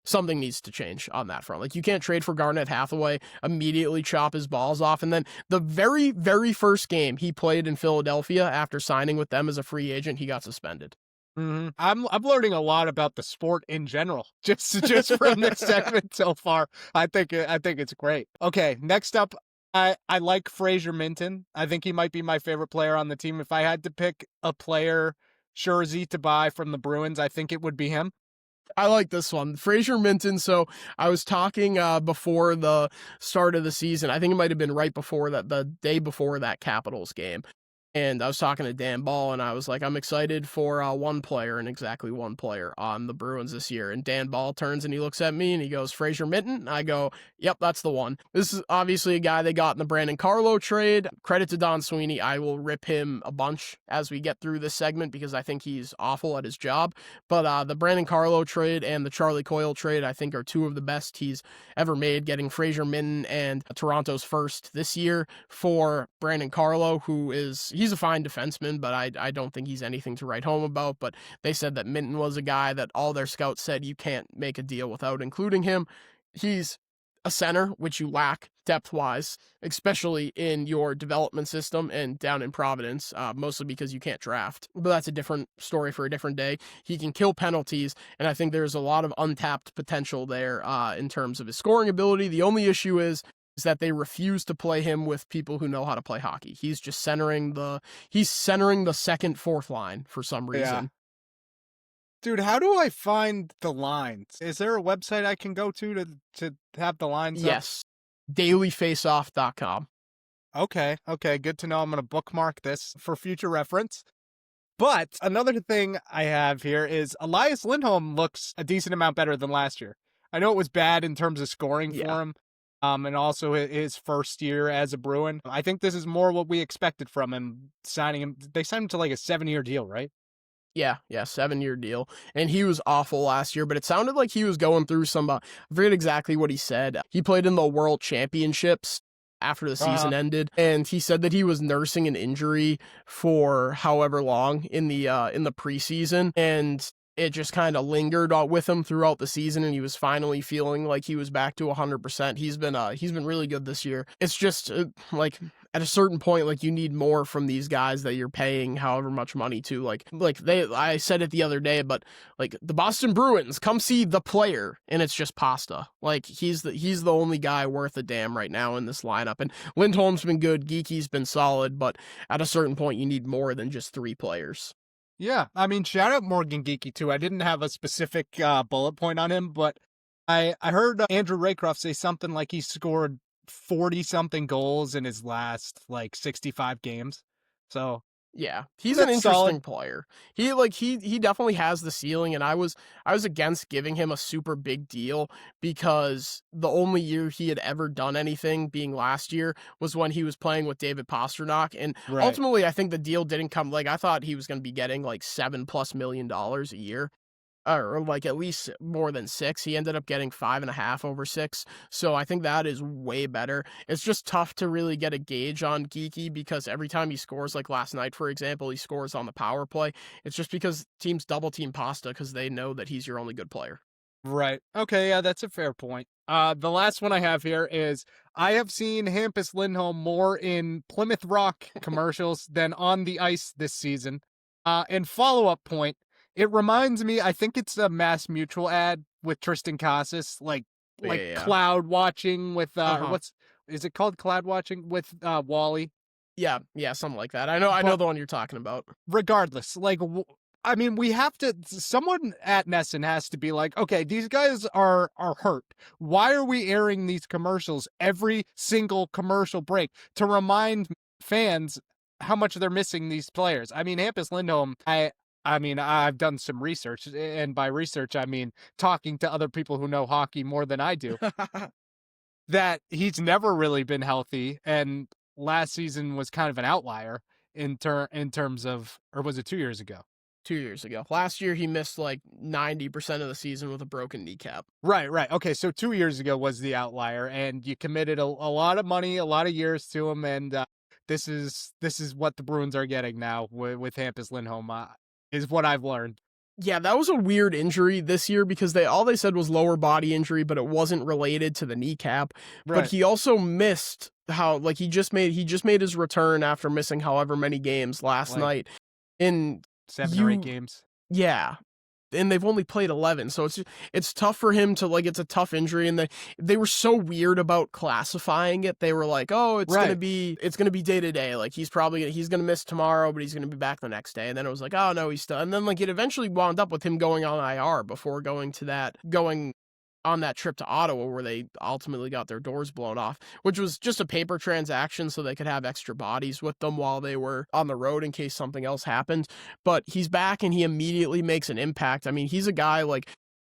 something needs to change on that front. Like, you can't trade for Garnett Hathaway, immediately chop his balls off, and then the very, very first game he played in Philadelphia after signing with them as a free agent, he got suspended. Mm-hmm. I'm learning a lot about the sport in general, just from this segment so far. I think it's great. Okay, next up, I like Fraser Minton. I think he might be my favorite player on the team. If I had to pick a player jersey to buy from the Bruins, I think it would be him. I like this one. Fraser Minton. So I was talking before the start of the season. I think it might have been right before that, the day before that Capitals game. And I was talking to Dan Ball, and I was like, I'm excited for one player, and exactly one player on the Bruins this year. And Dan Ball turns and he looks at me and he goes, Fraser Minton? I go, yep, that's the one. This is obviously a guy they got in the Brandon Carlo trade. Credit to Don Sweeney. I will rip him a bunch as we get through this segment because I think he's awful at his job. But the Brandon Carlo trade and the Charlie Coyle trade, I think, are two of the best he's ever made, getting Fraser Minton and Toronto's first this year for Brandon Carlo, he's a fine defenseman, but I don't think he's anything to write home about. But they said that Minton was a guy that all their scouts said you can't make a deal without including him. He's a center, which you lack depth-wise, especially in your development system and down in Providence, mostly because you can't draft. But that's a different story for a different day. He can kill penalties, and I think there's a lot of untapped potential there in terms of his scoring ability. The only issue is that they refuse to play him with people who know how to play hockey. He's just centering the second, fourth line for some reason. Yeah. Dude, how do I find the lines? Is there a website I can go to have the lines up? Yes. dailyfaceoff.com. Okay, good to know. I'm going to bookmark this for future reference. But another thing I have here is Elias Lindholm looks a decent amount better than last year. I know it was bad in terms of scoring for him. And also his first year as a Bruin. I think this is more what we expected from him, signing him. They signed him to like a 7-year deal, right? Yeah, 7-year deal. And he was awful last year, but it sounded like he was going through some, I forget exactly what he said. He played in the World Championships after the season ended, and he said that he was nursing an injury for however long in the preseason, and it just kind of lingered with him throughout the season, and he was finally feeling like he was back to 100%. He's been really good this year. It's just like at a certain point, like you need more from these guys that you're paying however much money to. I said it the other day, but like the Boston Bruins, come see the player, and it's just Pasta. Like he's the only guy worth a damn right now in this lineup. And Lindholm's been good, Geeky's been solid, but at a certain point, you need more than just 3 players. Yeah, I mean, shout out Morgan Geeky, too. I didn't have a specific bullet point on him, but I heard Andrew Raycroft say something like he scored 40-something goals in his last, 65 games. So, yeah, he's an interesting solid player. He definitely has the ceiling, and I was against giving him a super big deal because the only year he had ever done anything, being last year, was when he was playing with David Pastrnak, and ultimately I think the deal didn't come. Like, I thought he was going to be getting like $7+ million a year. Or like at least more than 6. He ended up getting 5.5 over 6. So I think that is way better. It's just tough to really get a gauge on Geeky because every time he scores, like last night, for example, he scores on the power play. It's just because teams double team Pasta because they know that he's your only good player. Right. Okay, yeah, that's a fair point. The last one I have here is I have seen Hampus Lindholm more in Plymouth Rock commercials than on the ice this season. And follow-up point, it reminds me, I think it's a Mass Mutual ad with Tristan Casas, cloud watching with, is it called cloud watching with Wally? Yeah, something like that. I know the one you're talking about. Regardless, I mean, someone at Nesson has to be like, okay, these guys are hurt. Why are we airing these commercials every single commercial break to remind fans how much they're missing these players? I mean, Hampus Lindholm, I mean, I've done some research, and by research, I mean talking to other people who know hockey more than I do, that he's never really been healthy, and last season was kind of an outlier. in terms of, or was it 2 years ago? 2 years ago. Last year, he missed like 90% of the season with a broken kneecap. Right. Okay, so 2 years ago was the outlier, and you committed a lot of money, a lot of years to him, and this is what the Bruins are getting now with Hampus Lindholm, is what I've learned. Yeah, that was a weird injury this year because all they said was lower body injury, but it wasn't related to the kneecap. Right. But he also missed he just made his return after missing however many games last night. In 7 or 8 games. Yeah. And they've only played 11, so it's tough for him to it's a tough injury, and they were so weird about classifying it. They were like, "Oh, it's gonna be day to day. Like he's gonna miss tomorrow, but he's gonna be back the next day." And then it was like, "Oh no, he's still." And then it eventually wound up with him going on IR before going on that trip to Ottawa where they ultimately got their doors blown off, which was just a paper transaction so they could have extra bodies with them while they were on the road in case something else happened. But he's back and he immediately makes an impact. I mean, he's a guy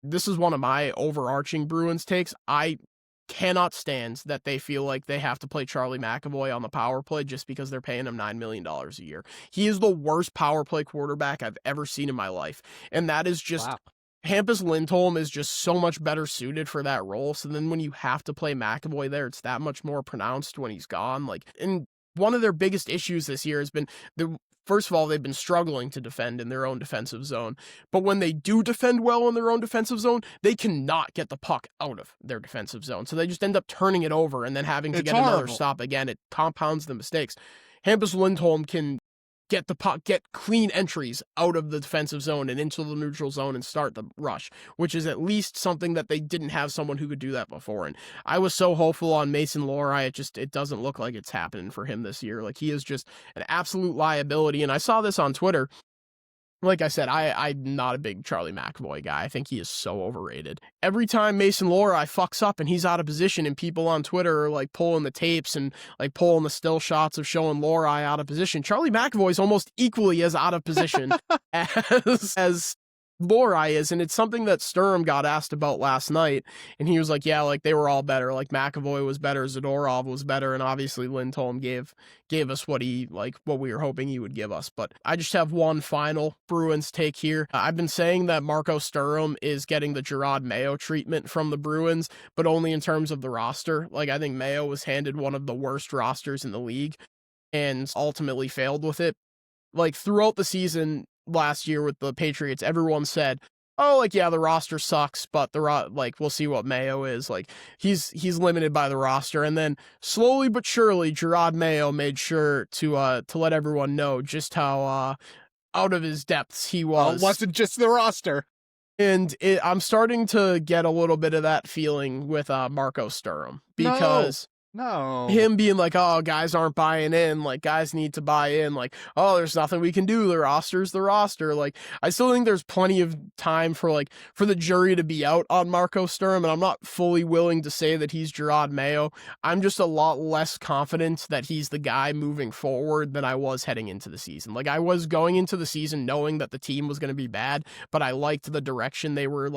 this is one of my overarching Bruins takes. I cannot stand that they feel like they have to play Charlie McAvoy on the power play just because they're paying him $9 million a year. He is the worst power play quarterback I've ever seen in my life. And that is just... Wow. Hampus Lindholm is just so much better suited for that role. So then when you have to play McAvoy there, it's that much more pronounced when he's gone. And one of their biggest issues this year has been first of all, they've been struggling to defend in their own defensive zone. But when they do defend well in their own defensive zone, they cannot get the puck out of their defensive zone. So they just end up turning it over and then having to get another stop again. It compounds the mistakes. Hampus Lindholm can get the puck, get clean entries out of the defensive zone and into the neutral zone and start the rush, which is at least something that they didn't have someone who could do that before. And I was so hopeful on Mason Lohrei. It doesn't look like it's happening for him this year. He is just an absolute liability. And I saw this on Twitter. Like I said, I'm not a big Charlie McAvoy guy. I think he is so overrated. Every time Mason Lohrei fucks up and he's out of position and people on Twitter are pulling the tapes and pulling the still shots of showing Lohrei out of position, Charlie McAvoy is almost equally as out of position as Lohrei is. And it's something that Sturm got asked about last night. And he was like, yeah, they were all better. McAvoy was better, Zadorov was better. And obviously Lindholm gave us what we were hoping he would give us. But I just have one final Bruins take here. I've been saying that Marco Sturm is getting the Gerard Mayo treatment from the Bruins, but only in terms of the roster. I think Mayo was handed one of the worst rosters in the league and ultimately failed with it. Throughout the season last year with the Patriots, everyone said, oh, yeah, the roster sucks, but we'll see what Mayo is. He's limited by the roster. And then slowly but surely, Gerard Mayo made sure to let everyone know just how out of his depths he was. It wasn't just the roster. And I'm starting to get a little bit of that feeling with Marco Sturm because... No. Him being oh, guys aren't buying in. Guys need to buy in. Oh, there's nothing we can do. The roster's the roster. I still think there's plenty of time for the jury to be out on Marco Sturm, and I'm not fully willing to say that he's Gerard Mayo. I'm just a lot less confident that he's the guy moving forward than I was heading into the season. I was going into the season knowing that the team was going to be bad, but I liked the direction they were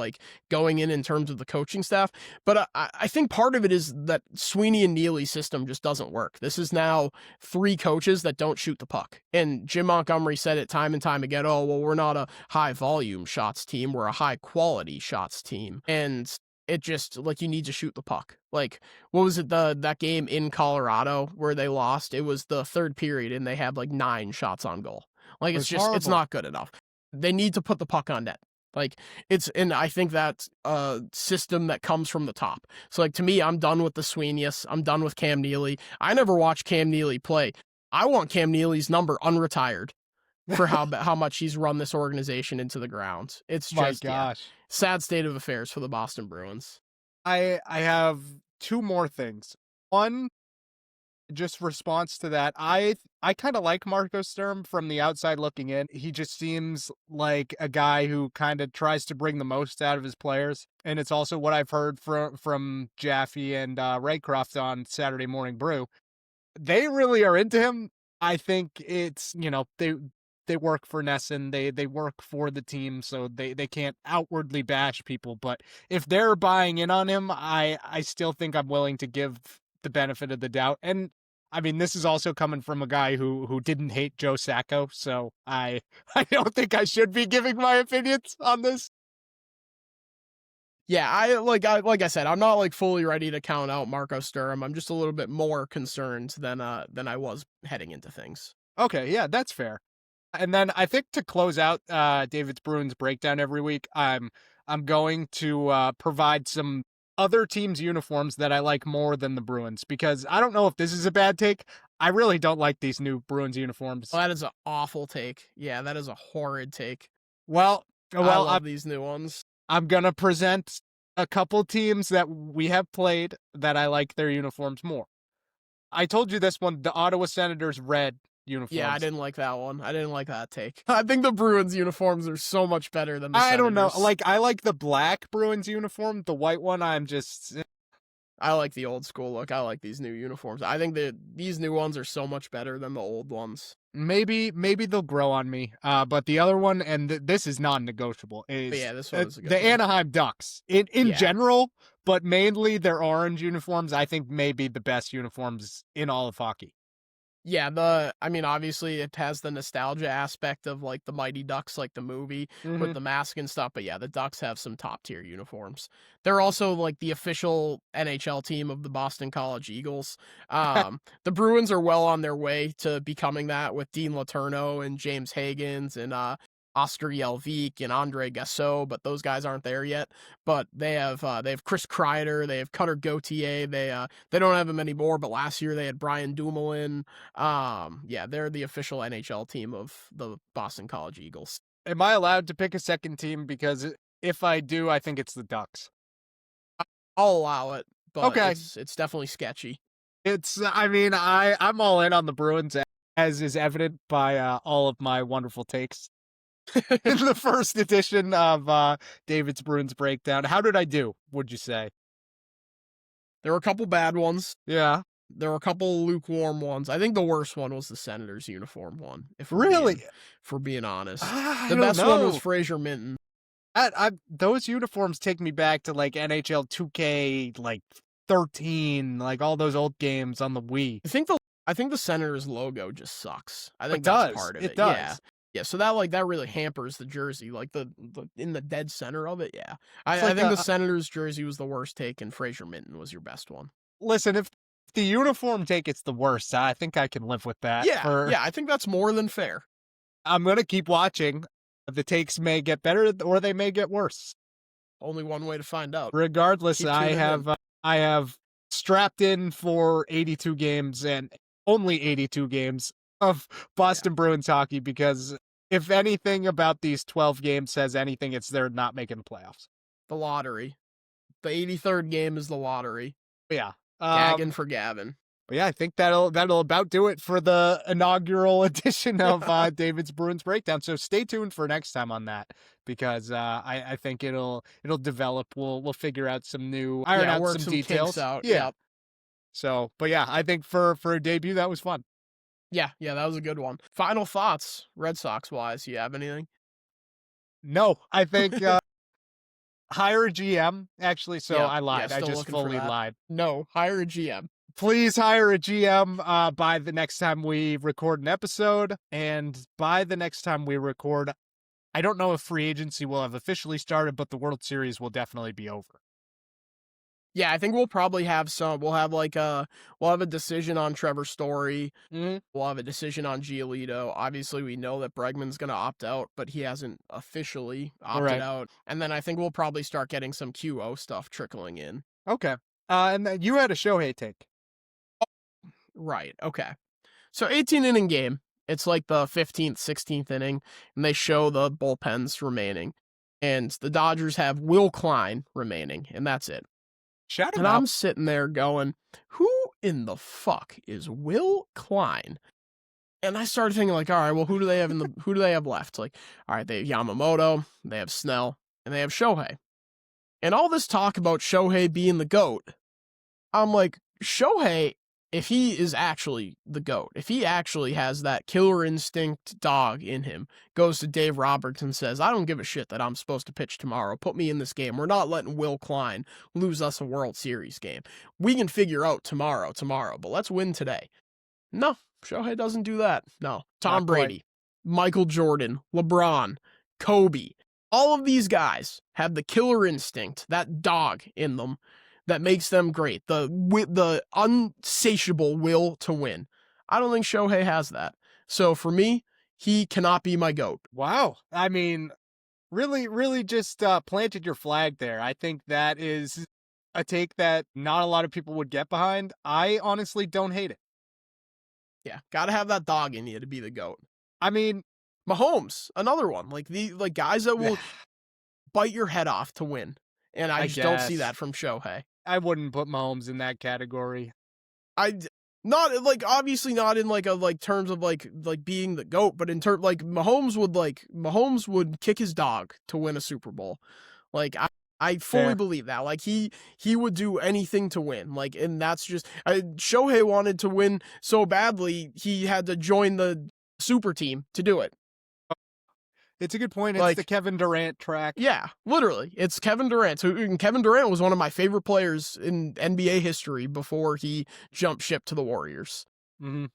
going in terms of the coaching staff. But I think part of it is that Sweeney and Neely's system just doesn't work. This is now 3 coaches that don't shoot the puck. And Jim Montgomery said it time and time again, oh, well, we're not a high volume shots team. We're a high quality shots team. And it just you need to shoot the puck. What was it? That game in Colorado where they lost? It was the third period and they had 9 shots on goal. It's not good enough. They need to put the puck on net. And I think that's a system that comes from the top. So, to me, I'm done with the Sweeneys. I'm done with Cam Neely. I never watched Cam Neely play. I want Cam Neely's number unretired for how much he's run this organization into the ground. It's just, sad state of affairs for the Boston Bruins. I have 2 more things. One, just response to that, I kind of like Marco Sturm from the outside looking in. He just seems like a guy who kind of tries to bring the most out of his players. And it's also what I've heard from Jaffe and Raycroft on Saturday Morning Brew. They really are into him. I think it's, they work for Nesson. They work for the team, so they can't outwardly bash people. But if they're buying in on him, I still think I'm willing to give the benefit of the doubt. And I mean, this is also coming from a guy who didn't hate Joe Sacco, so I I don't think I should be giving my opinions on this. Yeah, I said, I'm not like fully ready to count out Marco Sturm. I'm just a little bit more concerned than I was heading into things. Okay, yeah, that's fair. And then I think to close out David's Bruins breakdown every week, I'm going to provide some other teams' uniforms that I like more than the Bruins, because I don't know if this is a bad take. I really don't like these new Bruins uniforms. Well, that is an awful take. Yeah, that is a horrid take. Well, I love these new ones. I'm gonna present a couple teams that we have played that I like their uniforms more. I told you this one, the Ottawa Senators red uniforms. Yeah, I didn't like that one. I didn't like that take. I think the Bruins uniforms are so much better than the Senators. I don't know. Like, I like the black Bruins uniform. The white one, I'm just... I like the old school look. I like these new uniforms. I think that these new ones are so much better than the old ones. Maybe they'll grow on me. But the other one, and this is non-negotiable, is this one is a good the one. Anaheim Ducks. In general, but mainly their orange uniforms, I think may be the best uniforms in all of hockey. Yeah, I mean, obviously it has the nostalgia aspect of like the Mighty Ducks, like the movie with the mask and stuff. But yeah, the Ducks have some top tier uniforms. They're also like the official NHL team of the Boston College Eagles. The Bruins are well on their way to becoming that with Dean Letourneau and James Higgins and Oscar Yelvik and Andre Gassot, but those guys aren't there yet. But they have Chris Kreider, they have Cutter Gauthier, they don't have him anymore, but last year they had Brian Dumoulin. Yeah, they're the official NHL team of the Boston College Eagles. Am I allowed to pick a second team? Because if I do, I think it's the Ducks. I'll allow it, but okay. It's definitely sketchy. I mean, I'm all in on the Bruins, as is evident by all of my wonderful takes in the first edition of David's Bruins breakdown. How did I do, would you say? There were a couple bad ones. Yeah. There were a couple lukewarm ones. I think the worst one was the Senators uniform one. If we're being honest, the best one was Fraser Minton. Those uniforms take me back to like NHL 2K like 13, like all those old games on the Wii. I think the Senators logo just sucks. I think that's part of it. It does. Yeah. Yeah, so that really hampers the jersey, like the in the dead center of it. Yeah, I think the Senators jersey was the worst take, and Fraser Minton was your best one. Listen, if the uniform take it's the worst, I think I can live with that. Yeah, I think that's more than fair. I'm gonna keep watching. The takes may get better or they may get worse. Only one way to find out. Regardless, I have strapped in for 82 games and only 82 games of Boston Bruins hockey, because if anything about these 12 games says anything, it's they're not making the playoffs. The lottery. The 83rd game is the lottery. Yeah. Gagging for Gavin. But yeah, I think that'll about do it for the inaugural edition of David's Bruins breakdown. So stay tuned for next time on that, because I think it'll develop. We'll figure out some new iron out some details. Out. Yeah. Yep. So, but yeah, I think for a debut that was fun. Yeah, that was a good one. Final thoughts, Red Sox wise. You have anything? No, I think hire a GM, actually. So I lied. I just fully lied. No, hire a GM. Please hire a GM by the next time we record an episode. And by the next time we record, I don't know if free agency will have officially started, but the World Series will definitely be over. Yeah, I think we'll probably have some. We'll have a decision on Trevor Story. Mm-hmm. We'll have a decision on Giolito. Obviously, we know that Bregman's going to opt out, but he hasn't officially opted out. And then I think we'll probably start getting some QO stuff trickling in. Okay. And then you had a Shohei take. Right. Okay. So 18-inning game. It's like the 15th, 16th inning, and they show the bullpens remaining. And the Dodgers have Will Klein remaining, and that's it. Shout him out. I'm sitting there going, who in the fuck is Will Klein? And I started thinking, like, all right, well, who do they have left? Like, all right, they have Yamamoto, they have Snell, and they have Shohei. And all this talk about Shohei being the GOAT, I'm like, Shohei, if he is actually the GOAT, if he actually has that killer instinct dog in him, goes to Dave Roberts and says, I don't give a shit that I'm supposed to pitch tomorrow. Put me in this game. We're not letting Will Klein lose us a World Series game. We can figure out tomorrow, but let's win today. No, Shohei doesn't do that. No. Tom Not quite. Brady, Michael Jordan, LeBron, Kobe. All of these guys have the killer instinct, that dog in them that makes them great. The unsatiable will to win. I don't think Shohei has that. So for me, he cannot be my GOAT. Wow. I mean, really just planted your flag there. I think that is a take that not a lot of people would get behind. I honestly don't hate it. Yeah, gotta have that dog in you to be the GOAT. I mean, Mahomes, another one. Like guys that will bite your head off to win. And I just don't see guess. that from Shohei. I wouldn't put Mahomes in that category. Not like obviously not in like a terms of like being the GOAT, but in terms Mahomes would kick his dog to win a Super Bowl. Like I fully Fair. believe that. Like he would do anything to win. Like, and that's just Shohei wanted to win so badly he had to join the super team to do it. It's a good point. It's Like- the Kevin Durant track. Yeah, literally. It's Kevin Durant. So Kevin Durant was one of my favorite players in NBA history before he jumped ship to the Warriors. Mm-hmm.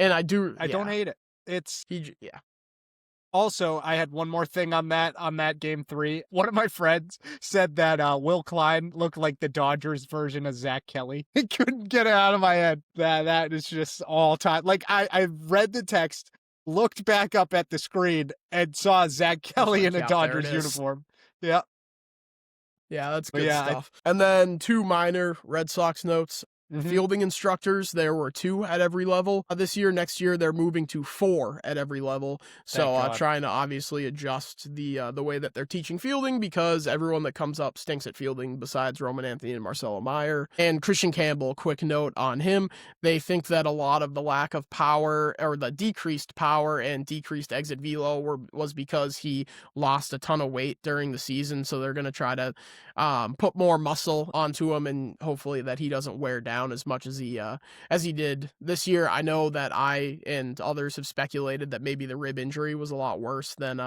And I don't hate it. It's yeah. also, I had one more thing on that game 3. One of my friends said that Will Klein looked like the Dodgers version of Zach Kelly. I couldn't get it out of my head. That is just all time. Like I read the text, looked back up at the screen, and saw Zach Kelly in a yeah, there it Dodgers is. uniform. Yeah. Yeah, that's But good yeah, stuff. And then 2 minor Red Sox notes. Mhm. Fielding instructors, there were 2 at every level this year. Next year, they're moving to 4 at every level. So Thank God. trying to obviously adjust the way that they're teaching fielding because everyone that comes up stinks at fielding besides Roman Anthony and Marcelo Meyer. And Christian Campbell, quick note on him. They think that a lot of the lack of power or the decreased power and decreased exit velo was because he lost a ton of weight during the season. So they're going to try to put more muscle onto him and hopefully that he doesn't wear down as much as he did this year. I know that I and others have speculated that maybe the rib injury was a lot worse than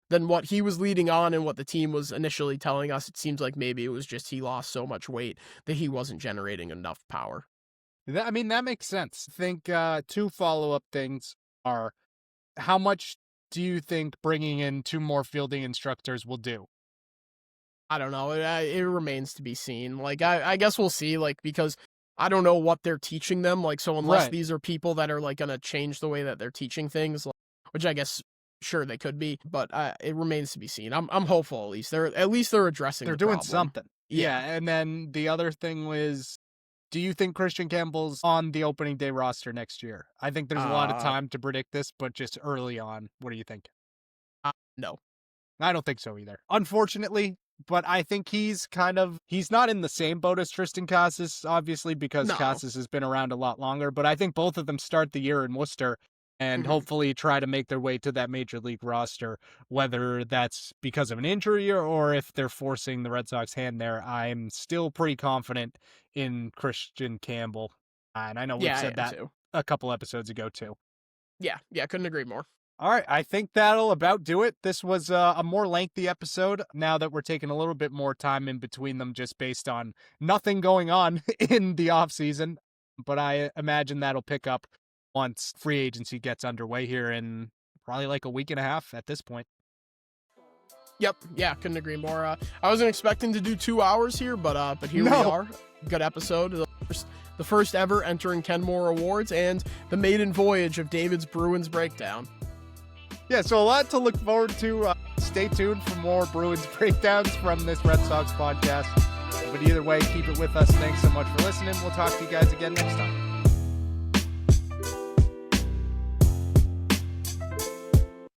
what he was leading on and what the team was initially telling us. It seems like maybe it was just he lost so much weight that he wasn't generating enough power. I mean, that makes sense. I think 2 follow-up things are, how much do you think bringing in 2 more fielding instructors will do? I don't know. It remains to be seen. Like, I guess we'll see, like, because I don't know what they're teaching them. Like, so unless Right. these are people that are, like, going to change the way that they're teaching things, like, which I guess, sure, they could be, but it remains to be seen. I'm hopeful, at least. They're addressing They're the doing problem. something. Yeah, and then the other thing was, do you think Christian Campbell's on the opening day roster next year? I think there's a lot of time to predict this, but just early on, what do you think? No. I don't think so either, unfortunately. But I think he's not in the same boat as Tristan Casas, obviously, because No. Casas has been around a lot longer. But I think both of them start the year in Worcester and Mhm. hopefully try to make their way to that major league roster, whether that's because of an injury or if they're forcing the Red Sox hand there. I'm still pretty confident in Christian Campbell. And I know we've said that too. a couple episodes ago, too. Yeah, couldn't agree more. All right, I think that'll about do it. This was a more lengthy episode now that we're taking a little bit more time in between them just based on nothing going on in the offseason. But I imagine that'll pick up once free agency gets underway here in probably like a week and a half at this point. Yep, yeah, couldn't agree more. I wasn't expecting to do 2 hours here, but here we No. are. Good episode. The first ever entering Kenmore Awards and the maiden voyage of David's Bruins breakdown. Yeah, so a lot to look forward to. Stay tuned for more Bruins breakdowns from this Red Sox podcast. But either way, keep it with us. Thanks so much for listening. We'll talk to you guys again next time.